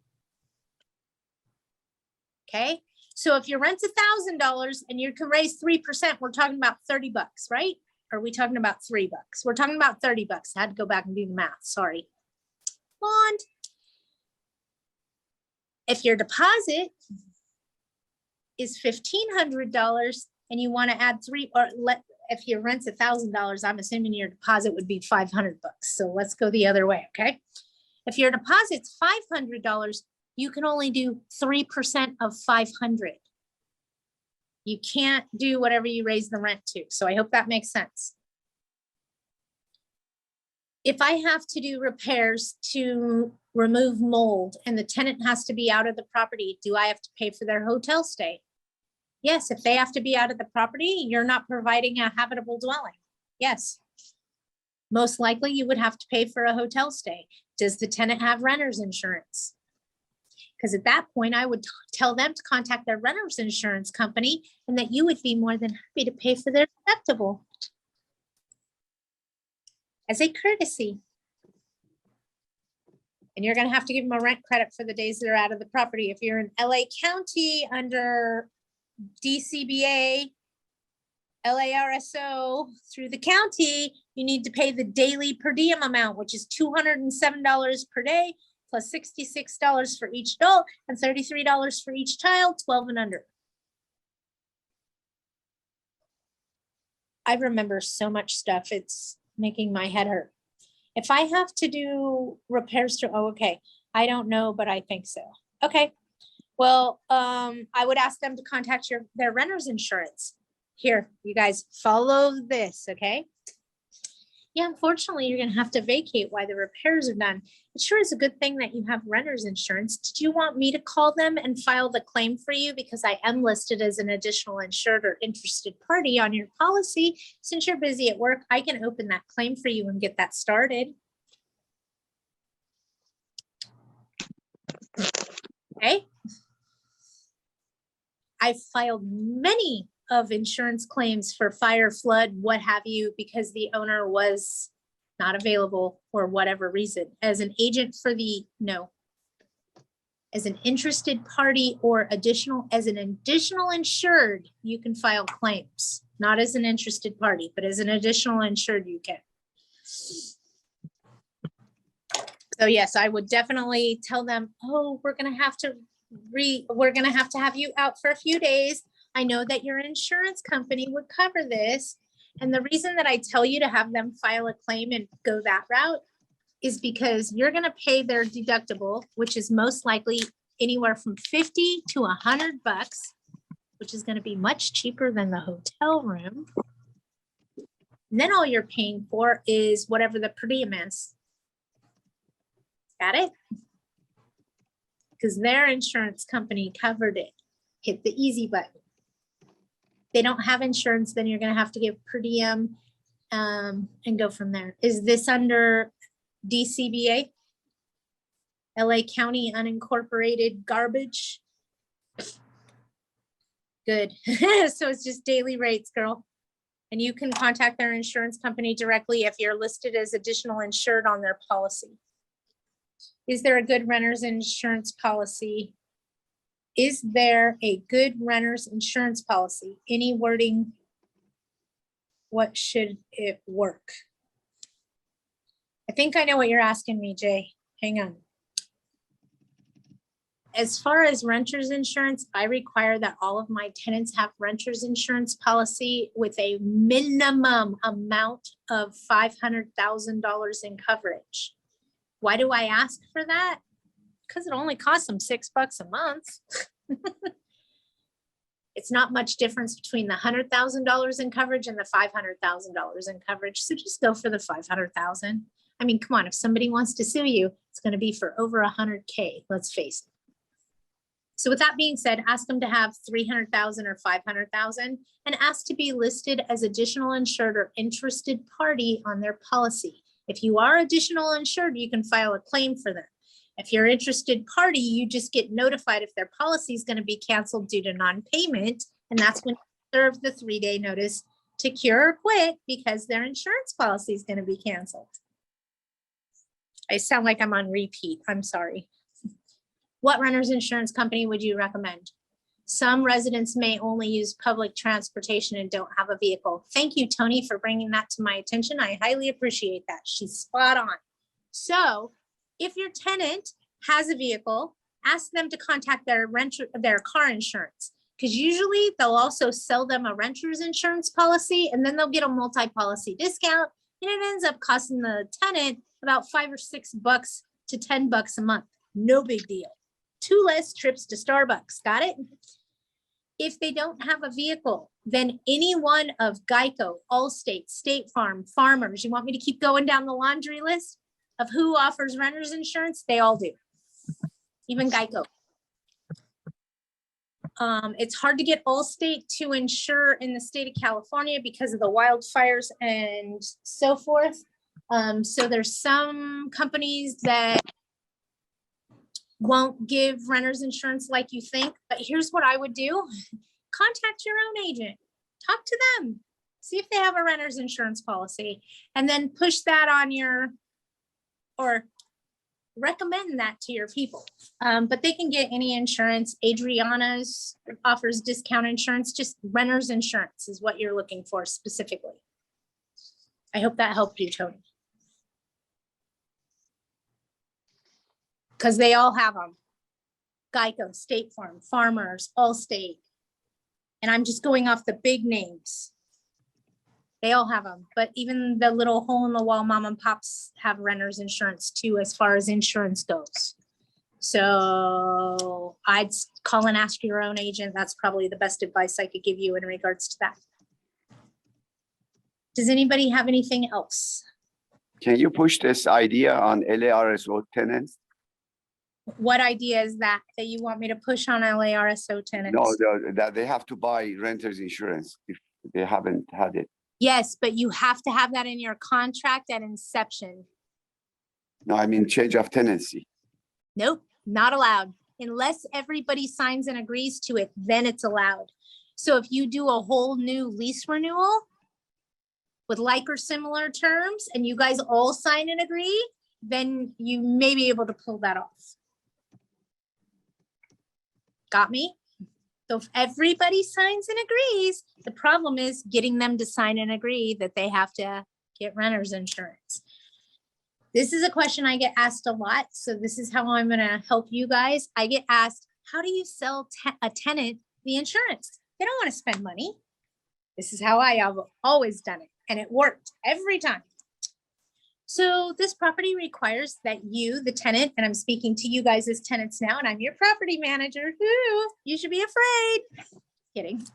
Okay. So if your rent's $1,000 and you can raise 3%, we're talking about $30, right? Or are we talking about $3? We're talking about $30. I had to go back and do the math. Sorry. Bond. If your deposit is $1,500 and you want to add if your rent's $1,000, I'm assuming your deposit would be $500. So let's go the other way. Okay. If your deposit's $500, you can only do 3% of 500. You can't do whatever you raise the rent to. So I hope that makes sense. If I have to do repairs to remove mold and the tenant has to be out of the property, do I have to pay for their hotel stay? Yes, if they have to be out of the property, you're not providing a habitable dwelling. Yes. Most likely you would have to pay for a hotel stay. Does the tenant have renter's insurance? Because at that point, I would tell them to contact their renter's insurance company and that you would be more than happy to pay for their deductible as a courtesy. And you're going to have to give them a rent credit for the days they're out of the property. If you're in LA County under DCBA, LARSO through the county, you need to pay the daily per diem amount, which is $207 per day. plus $66 for each adult and $33 for each child, 12 and under. I remember so much stuff. It's making my head hurt. If I have to do repairs to, oh, okay. I don't know, but I think so. Okay. Well, I would ask them to contact their renter's insurance. Here, you guys follow this, okay? Yeah, unfortunately, you're gonna have to vacate while the repairs are done. It sure is a good thing that you have renter's insurance. Did you want me to call them and file the claim for you? Because I am listed as an additional insured or interested party on your policy. Since you're busy at work, I can open that claim for you and get that started. Okay. I filed many of insurance claims for fire, flood, what have you, because the owner was not available for whatever reason. As an agent for as an interested party or as an additional insured, you can file claims. Not as an interested party, but as an additional insured, you can. So yes, I would definitely tell them, oh, we're gonna have to have you out for a few days. I know that your insurance company would cover this. And the reason that I tell you to have them file a claim and go that route is because you're gonna pay their deductible, which is most likely anywhere from 50 to $100, which is gonna be much cheaper than the hotel room. And then all you're paying for is whatever the per diem is. Got it? Because their insurance company covered it. Hit the easy button. They don't have insurance, then you're going to have to give per diem and go from there. Is this under DCBA? LA County Unincorporated Garbage? Good. So it's just daily rates, girl. And you can contact their insurance company directly if you're listed as additional insured on their policy. Is there a good renter's insurance policy? Is there a good renter's insurance policy? Any wording? What should it work? I think I know what you're asking me, Jay. Hang on. As far as renter's insurance, I require that all of my tenants have renter's insurance policy with a minimum amount of $500,000 in coverage. Why do I ask for that? Because it only costs them $6 a month. It's not much difference between the $100,000 in coverage and the $500,000 in coverage. So just go for the $500,000. I mean, come on, if somebody wants to sue you, it's going to be for over $100K, let's face it. So with that being said, ask them to have $300,000 or $500,000 and ask to be listed as additional insured or interested party on their policy. If you are additional insured, you can file a claim for them. If you're interested party, you just get notified if their policy is going to be canceled due to non-payment. And that's when you serve the 3-day notice to cure or quit because their insurance policy is going to be canceled. I sound like I'm on repeat. I'm sorry. What renter's insurance company would you recommend? Some residents may only use public transportation and don't have a vehicle. Thank you, Tony, for bringing that to my attention. I highly appreciate that. She's spot on. So if your tenant has a vehicle, ask them to contact their car insurance, because usually they'll also sell them a renter's insurance policy and then they'll get a multi-policy discount. And it ends up costing the tenant about $5 or $6 to $10 a month. No big deal. 2 less trips to Starbucks. Got it? If they don't have a vehicle, then any one of Geico, Allstate, State Farm, Farmers, you want me to keep going down the laundry list of who offers renter's insurance? They all do. Even Geico. It's hard to get Allstate to insure in the state of California because of the wildfires and so forth. So there's some companies that won't give renter's insurance like you think, but here's what I would do. Contact your own agent, talk to them, see if they have a renter's insurance policy, and then push that on or recommend that to your people. But they can get any insurance. Adriana's offers discount insurance, just renter's insurance is what you're looking for specifically. I hope that helped you, Tony. because they all have them. Geico, State Farm, Farmers, Allstate. And I'm just going off the big names. They all have them, but even the little hole in the wall mom and pops have renter's insurance too, as far as insurance goes. So I'd call and ask your own agent. That's probably the best advice I could give you in regards to that. Does anybody have anything else? Can you push this idea on LARSO tenants? What idea is that you want me to push on LARSO tenants? No, that they have to buy renter's insurance if they haven't had it. Yes, but you have to have that in your contract at inception. No, I mean change of tenancy. Nope, not allowed. Unless everybody signs and agrees to it, then it's allowed. So if you do a whole new lease renewal with like or similar terms and you guys all sign and agree, then you may be able to pull that off. Got me? So if everybody signs and agrees, the problem is getting them to sign and agree that they have to get renter's insurance. This is a question I get asked a lot. So this is how I'm going to help you guys. I get asked, how do you sell a tenant the insurance? They don't want to spend money. This is how I have always done it. And it worked every time. So this property requires that you, the tenant, and I'm speaking to you guys as tenants now, and I'm your property manager. Ooh, you should be afraid. Kidding.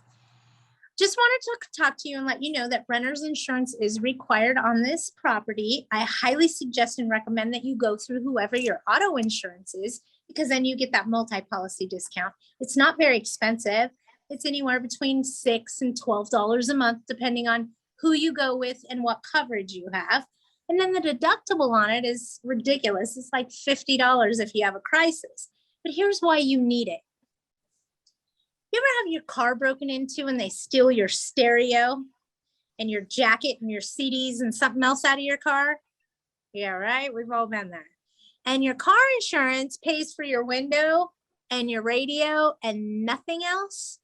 Just wanted to talk to you and let you know that renter's insurance is required on this property. I highly suggest and recommend that you go through whoever your auto insurance is, because then you get that multi-policy discount. It's not very expensive. It's anywhere between $6 and $12 a month, depending on who you go with and what coverage you have. And then the deductible on it is ridiculous. It's like $50 if you have a crisis. But here's why you need it. You ever have your car broken into and they steal your stereo and your jacket and your CDs and something else out of your car? Yeah, right? We've all been there. And your car insurance pays for your window and your radio and nothing else?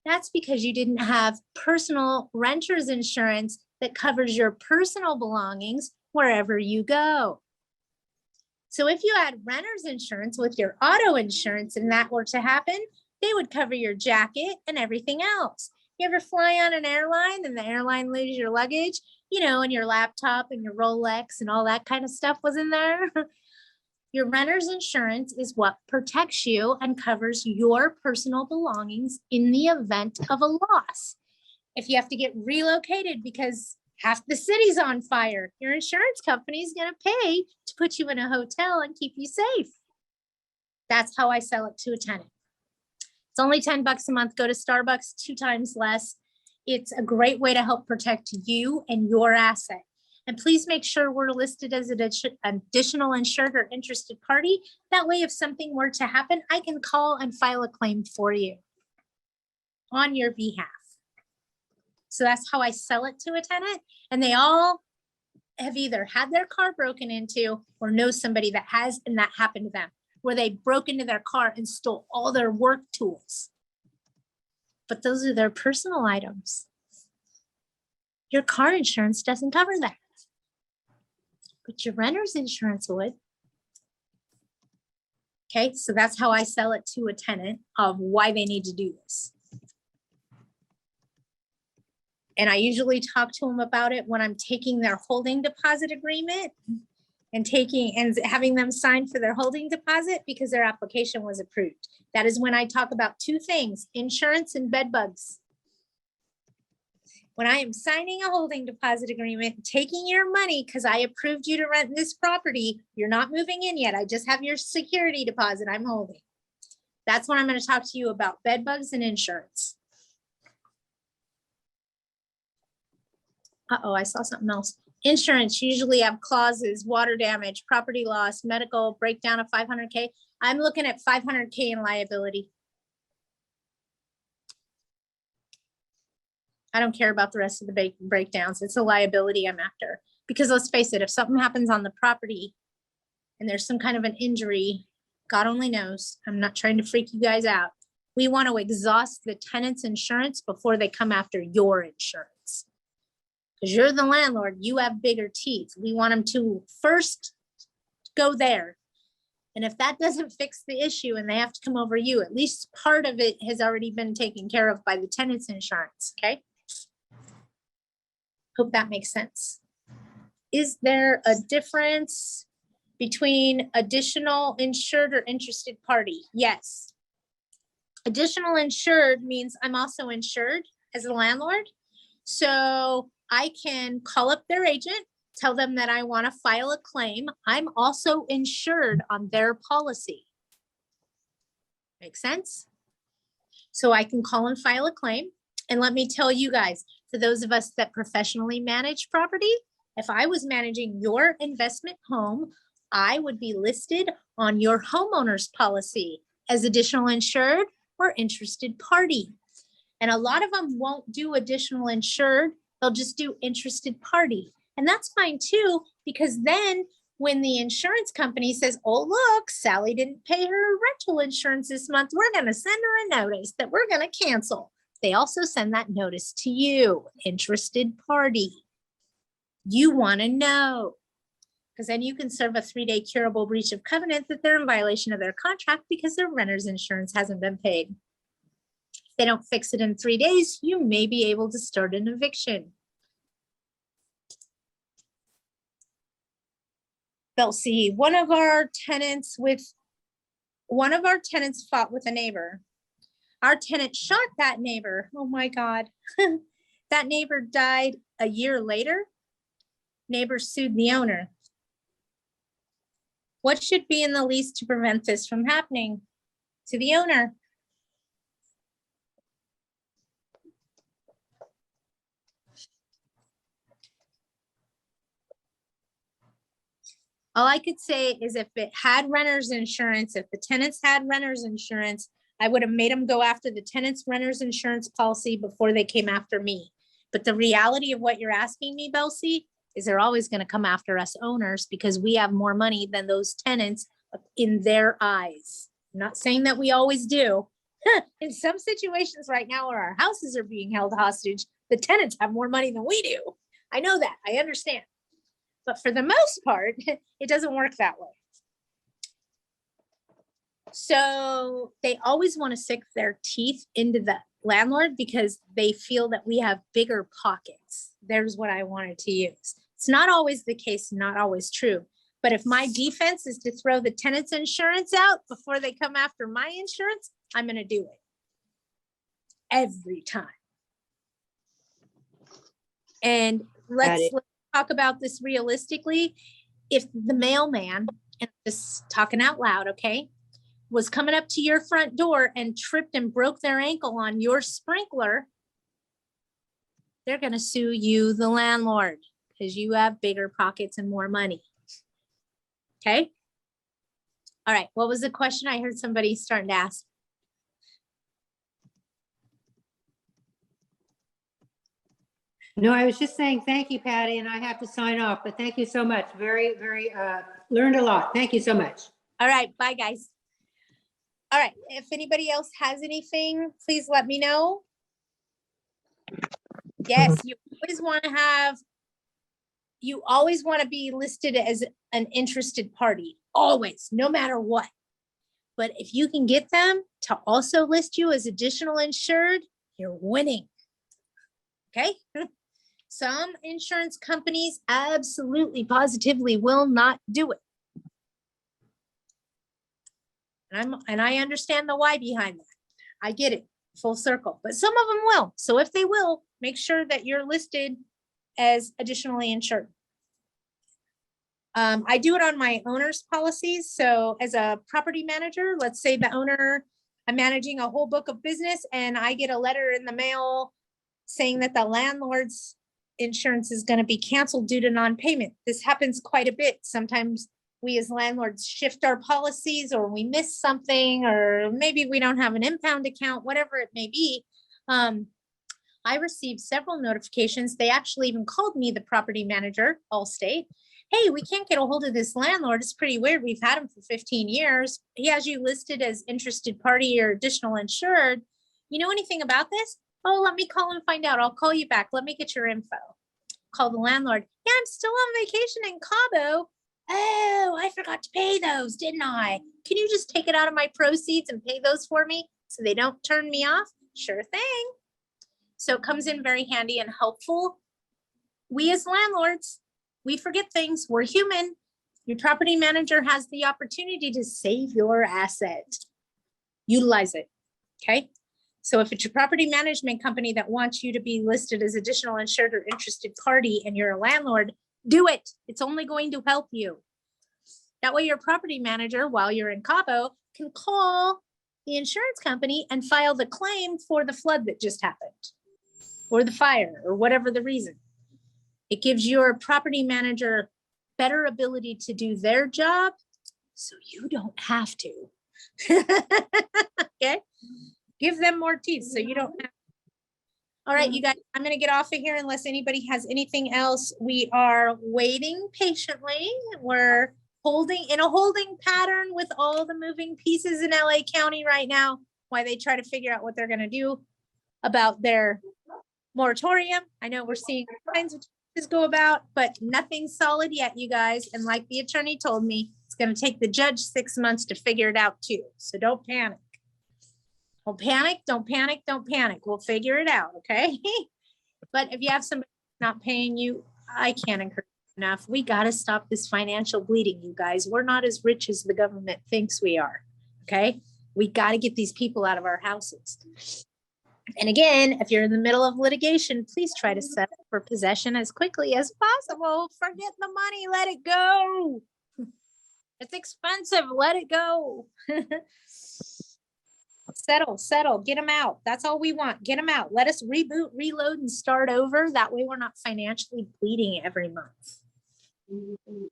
That's because you didn't have personal renter's insurance that covers your personal belongings wherever you go. So if you had renter's insurance with your auto insurance and that were to happen, they would cover your jacket and everything else. You ever fly on an airline and the airline leaves your luggage, you know, and your laptop and your Rolex and all that kind of stuff was in there? Your renter's insurance is what protects you and covers your personal belongings in the event of a loss. If you have to get relocated because half the city's on fire, your insurance company is going to pay to put you in a hotel and keep you safe. That's how I sell it to a tenant. It's only $10 a month. Go to Starbucks 2 times less. It's a great way to help protect you and your asset. And please make sure we're listed as an additional insured or interested party. That way, if something were to happen, I can call and file a claim for you on your behalf. So that's how I sell it to a tenant. And they all have either had their car broken into or know somebody that has, and that happened to them, where they broke into their car and stole all their work tools. But those are their personal items. Your car insurance doesn't cover that. But your renter's insurance would. Okay, so that's how I sell it to a tenant of why they need to do this. And I usually talk to them about it when I'm taking their holding deposit agreement and having them sign for their holding deposit because their application was approved. That is when I talk about 2 things, insurance and bed bugs. When I am signing a holding deposit agreement, taking your money because I approved you to rent this property, you're not moving in yet. I just have your security deposit I'm holding. That's when I'm going to talk to you about bed bugs and insurance. Uh-oh, I saw something else. Insurance usually have clauses, water damage, property loss, medical, breakdown of 500K. I'm looking at 500K in liability. I don't care about the rest of the breakdowns. It's a liability I'm after. Because let's face it, if something happens on the property and there's some kind of an injury, God only knows, I'm not trying to freak you guys out. We want to exhaust the tenant's insurance before they come after your insurance. Because you're the landlord, you have bigger teeth. We want them to first go there And if that doesn't fix the issue and they have to come over you, at least part of it has already been taken care of by the tenant's insurance, okay? Hope that makes sense. Is there a difference between additional insured or interested party? Yes. Additional insured means I'm also insured as a landlord. So I can call up their agent, tell them that I want to file a claim. I'm also insured on their policy. Make sense? So I can call and file a claim. And let me tell you guys, for those of us that professionally manage property, if I was managing your investment home, I would be listed on your homeowner's policy as additional insured or interested party. And a lot of them won't do additional insured. They'll just do interested party. And that's fine too, because then when the insurance company says, oh, look, Sally didn't pay her rental insurance this month, we're going to send her a notice that we're going to cancel. They also send that notice to you, interested party. You want to know, because then you can serve a 3-day curable breach of covenant that they're in violation of their contract because their renter's insurance hasn't been paid. If they don't fix it in 3 days, you may be able to start an eviction. They'll see one of our tenants fought with a neighbor. Our tenant shot that neighbor. Oh my God. That neighbor died a year later. Neighbor sued the owner. What should be in the lease to prevent this from happening to the owner? All I could say is if it had renter's insurance, if the tenants had renter's insurance, I would have made them go after the tenant's renter's insurance policy before they came after me. But the reality of what you're asking me, Belsie, is they're always going to come after us owners because we have more money than those tenants in their eyes. I'm not saying that we always do. In some situations right now where our houses are being held hostage, the tenants have more money than we do. I know that. I understand. But for the most part, it doesn't work that way. So they always want to sink their teeth into the landlord because they feel that we have bigger pockets. There's what I wanted to use. It's not always the case, not always true. But if my defense is to throw the tenant's insurance out before they come after my insurance, I'm going to do it every time. And let's talk about this realistically. If the mailman, and just talking out loud, okay, was coming up to your front door and tripped and broke their ankle on your sprinkler, they're going to sue you, the landlord, because you have bigger pockets and more money. Okay. All right. What was the question? I heard somebody starting to ask. No, I was just saying, thank you, Patty, and I have to sign off, but thank you so much. Very, learned a lot. Thank you so much. All right. Bye, guys. All right. If anybody else has anything, please let me know. Yes, you always want to be listed as an interested party, always, no matter what. But if you can get them to also list you as additional insured, you're winning. Okay. Some insurance companies absolutely positively will not do it. And I understand the why behind that. I get it, full circle, but some of them will. So if they will, make sure that you're listed as additionally insured. I do it on my owner's policies. So as a property manager, let's say the owner, I'm managing a whole book of business and I get a letter in the mail saying that the landlord's insurance is going to be canceled due to non-payment. This happens quite a bit. Sometimes we as landlords shift our policies or we miss something, or maybe we don't have an impound account, whatever it may be. I received several notifications. They actually even called me, the property manager, Allstate. Hey, we can't get a hold of this landlord. It's pretty weird. We've had him for 15 years. He has you listed as interested party or additional insured. You know anything about this? Oh, let me call and find out. I'll call you back. Let me get your info. Call the landlord. Yeah, I'm still on vacation in Cabo. Oh, I forgot to pay those, didn't I? Can you just take it out of my proceeds and pay those for me so they don't turn me off? Sure thing. So it comes in very handy and helpful. We as landlords, we forget things. We're human. Your property manager has the opportunity to save your asset. Utilize it, okay? So if it's your property management company that wants you to be listed as additional insured or interested party and you're a landlord, do it. It's only going to help you. That way your property manager, while you're in Cabo, can call the insurance company and file the claim for the flood that just happened or the fire or whatever the reason. It gives your property manager better ability to do their job so you don't have to. Okay? Give them more teeth so you don't have. All right, you guys, I'm gonna get off of here unless anybody has anything else. We are waiting patiently. We're holding in a holding pattern with all the moving pieces in LA County right now, while they try to figure out what they're gonna do about their moratorium. I know we're seeing all kinds of changes go about, but nothing solid yet, you guys. And like the attorney told me, it's gonna take the judge 6 months to figure it out too. So don't panic. Don't panic, don't panic, don't panic. We'll figure it out, okay? But if you have somebody not paying you, I can't encourage you enough. We got to stop this financial bleeding, you guys. We're not as rich as the government thinks we are, okay? We got to get these people out of our houses. And again, if you're in the middle of litigation, please try to settle for possession as quickly as possible. Forget the money, let it go. It's expensive, let it go. Settle, get them out. That's all we want. Get them out. Let us reboot, reload, and start over. That way we're not financially bleeding every month. All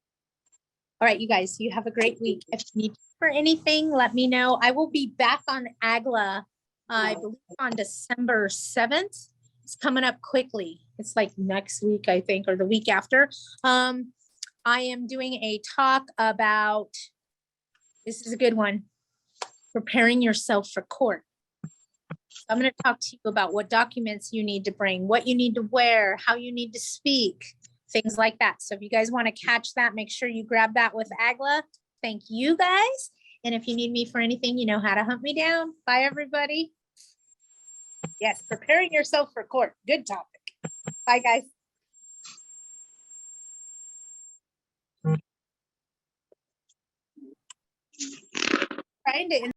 right, you guys, you have a great week. If you need for anything, let me know. I will be back on AGLA, I believe on December 7th. It's coming up quickly. It's like next week, I think, or the week after. I am doing a talk about, this is a good one, preparing yourself for court. I'm going to talk to you about what documents you need to bring, what you need to wear, how you need to speak, things like that. So if you guys want to catch that, make sure you grab that with AGLA. Thank you guys. And if you need me for anything, you know how to hunt me down. Bye, everybody. Yes, preparing yourself for court. Good topic. Bye, guys. Trying to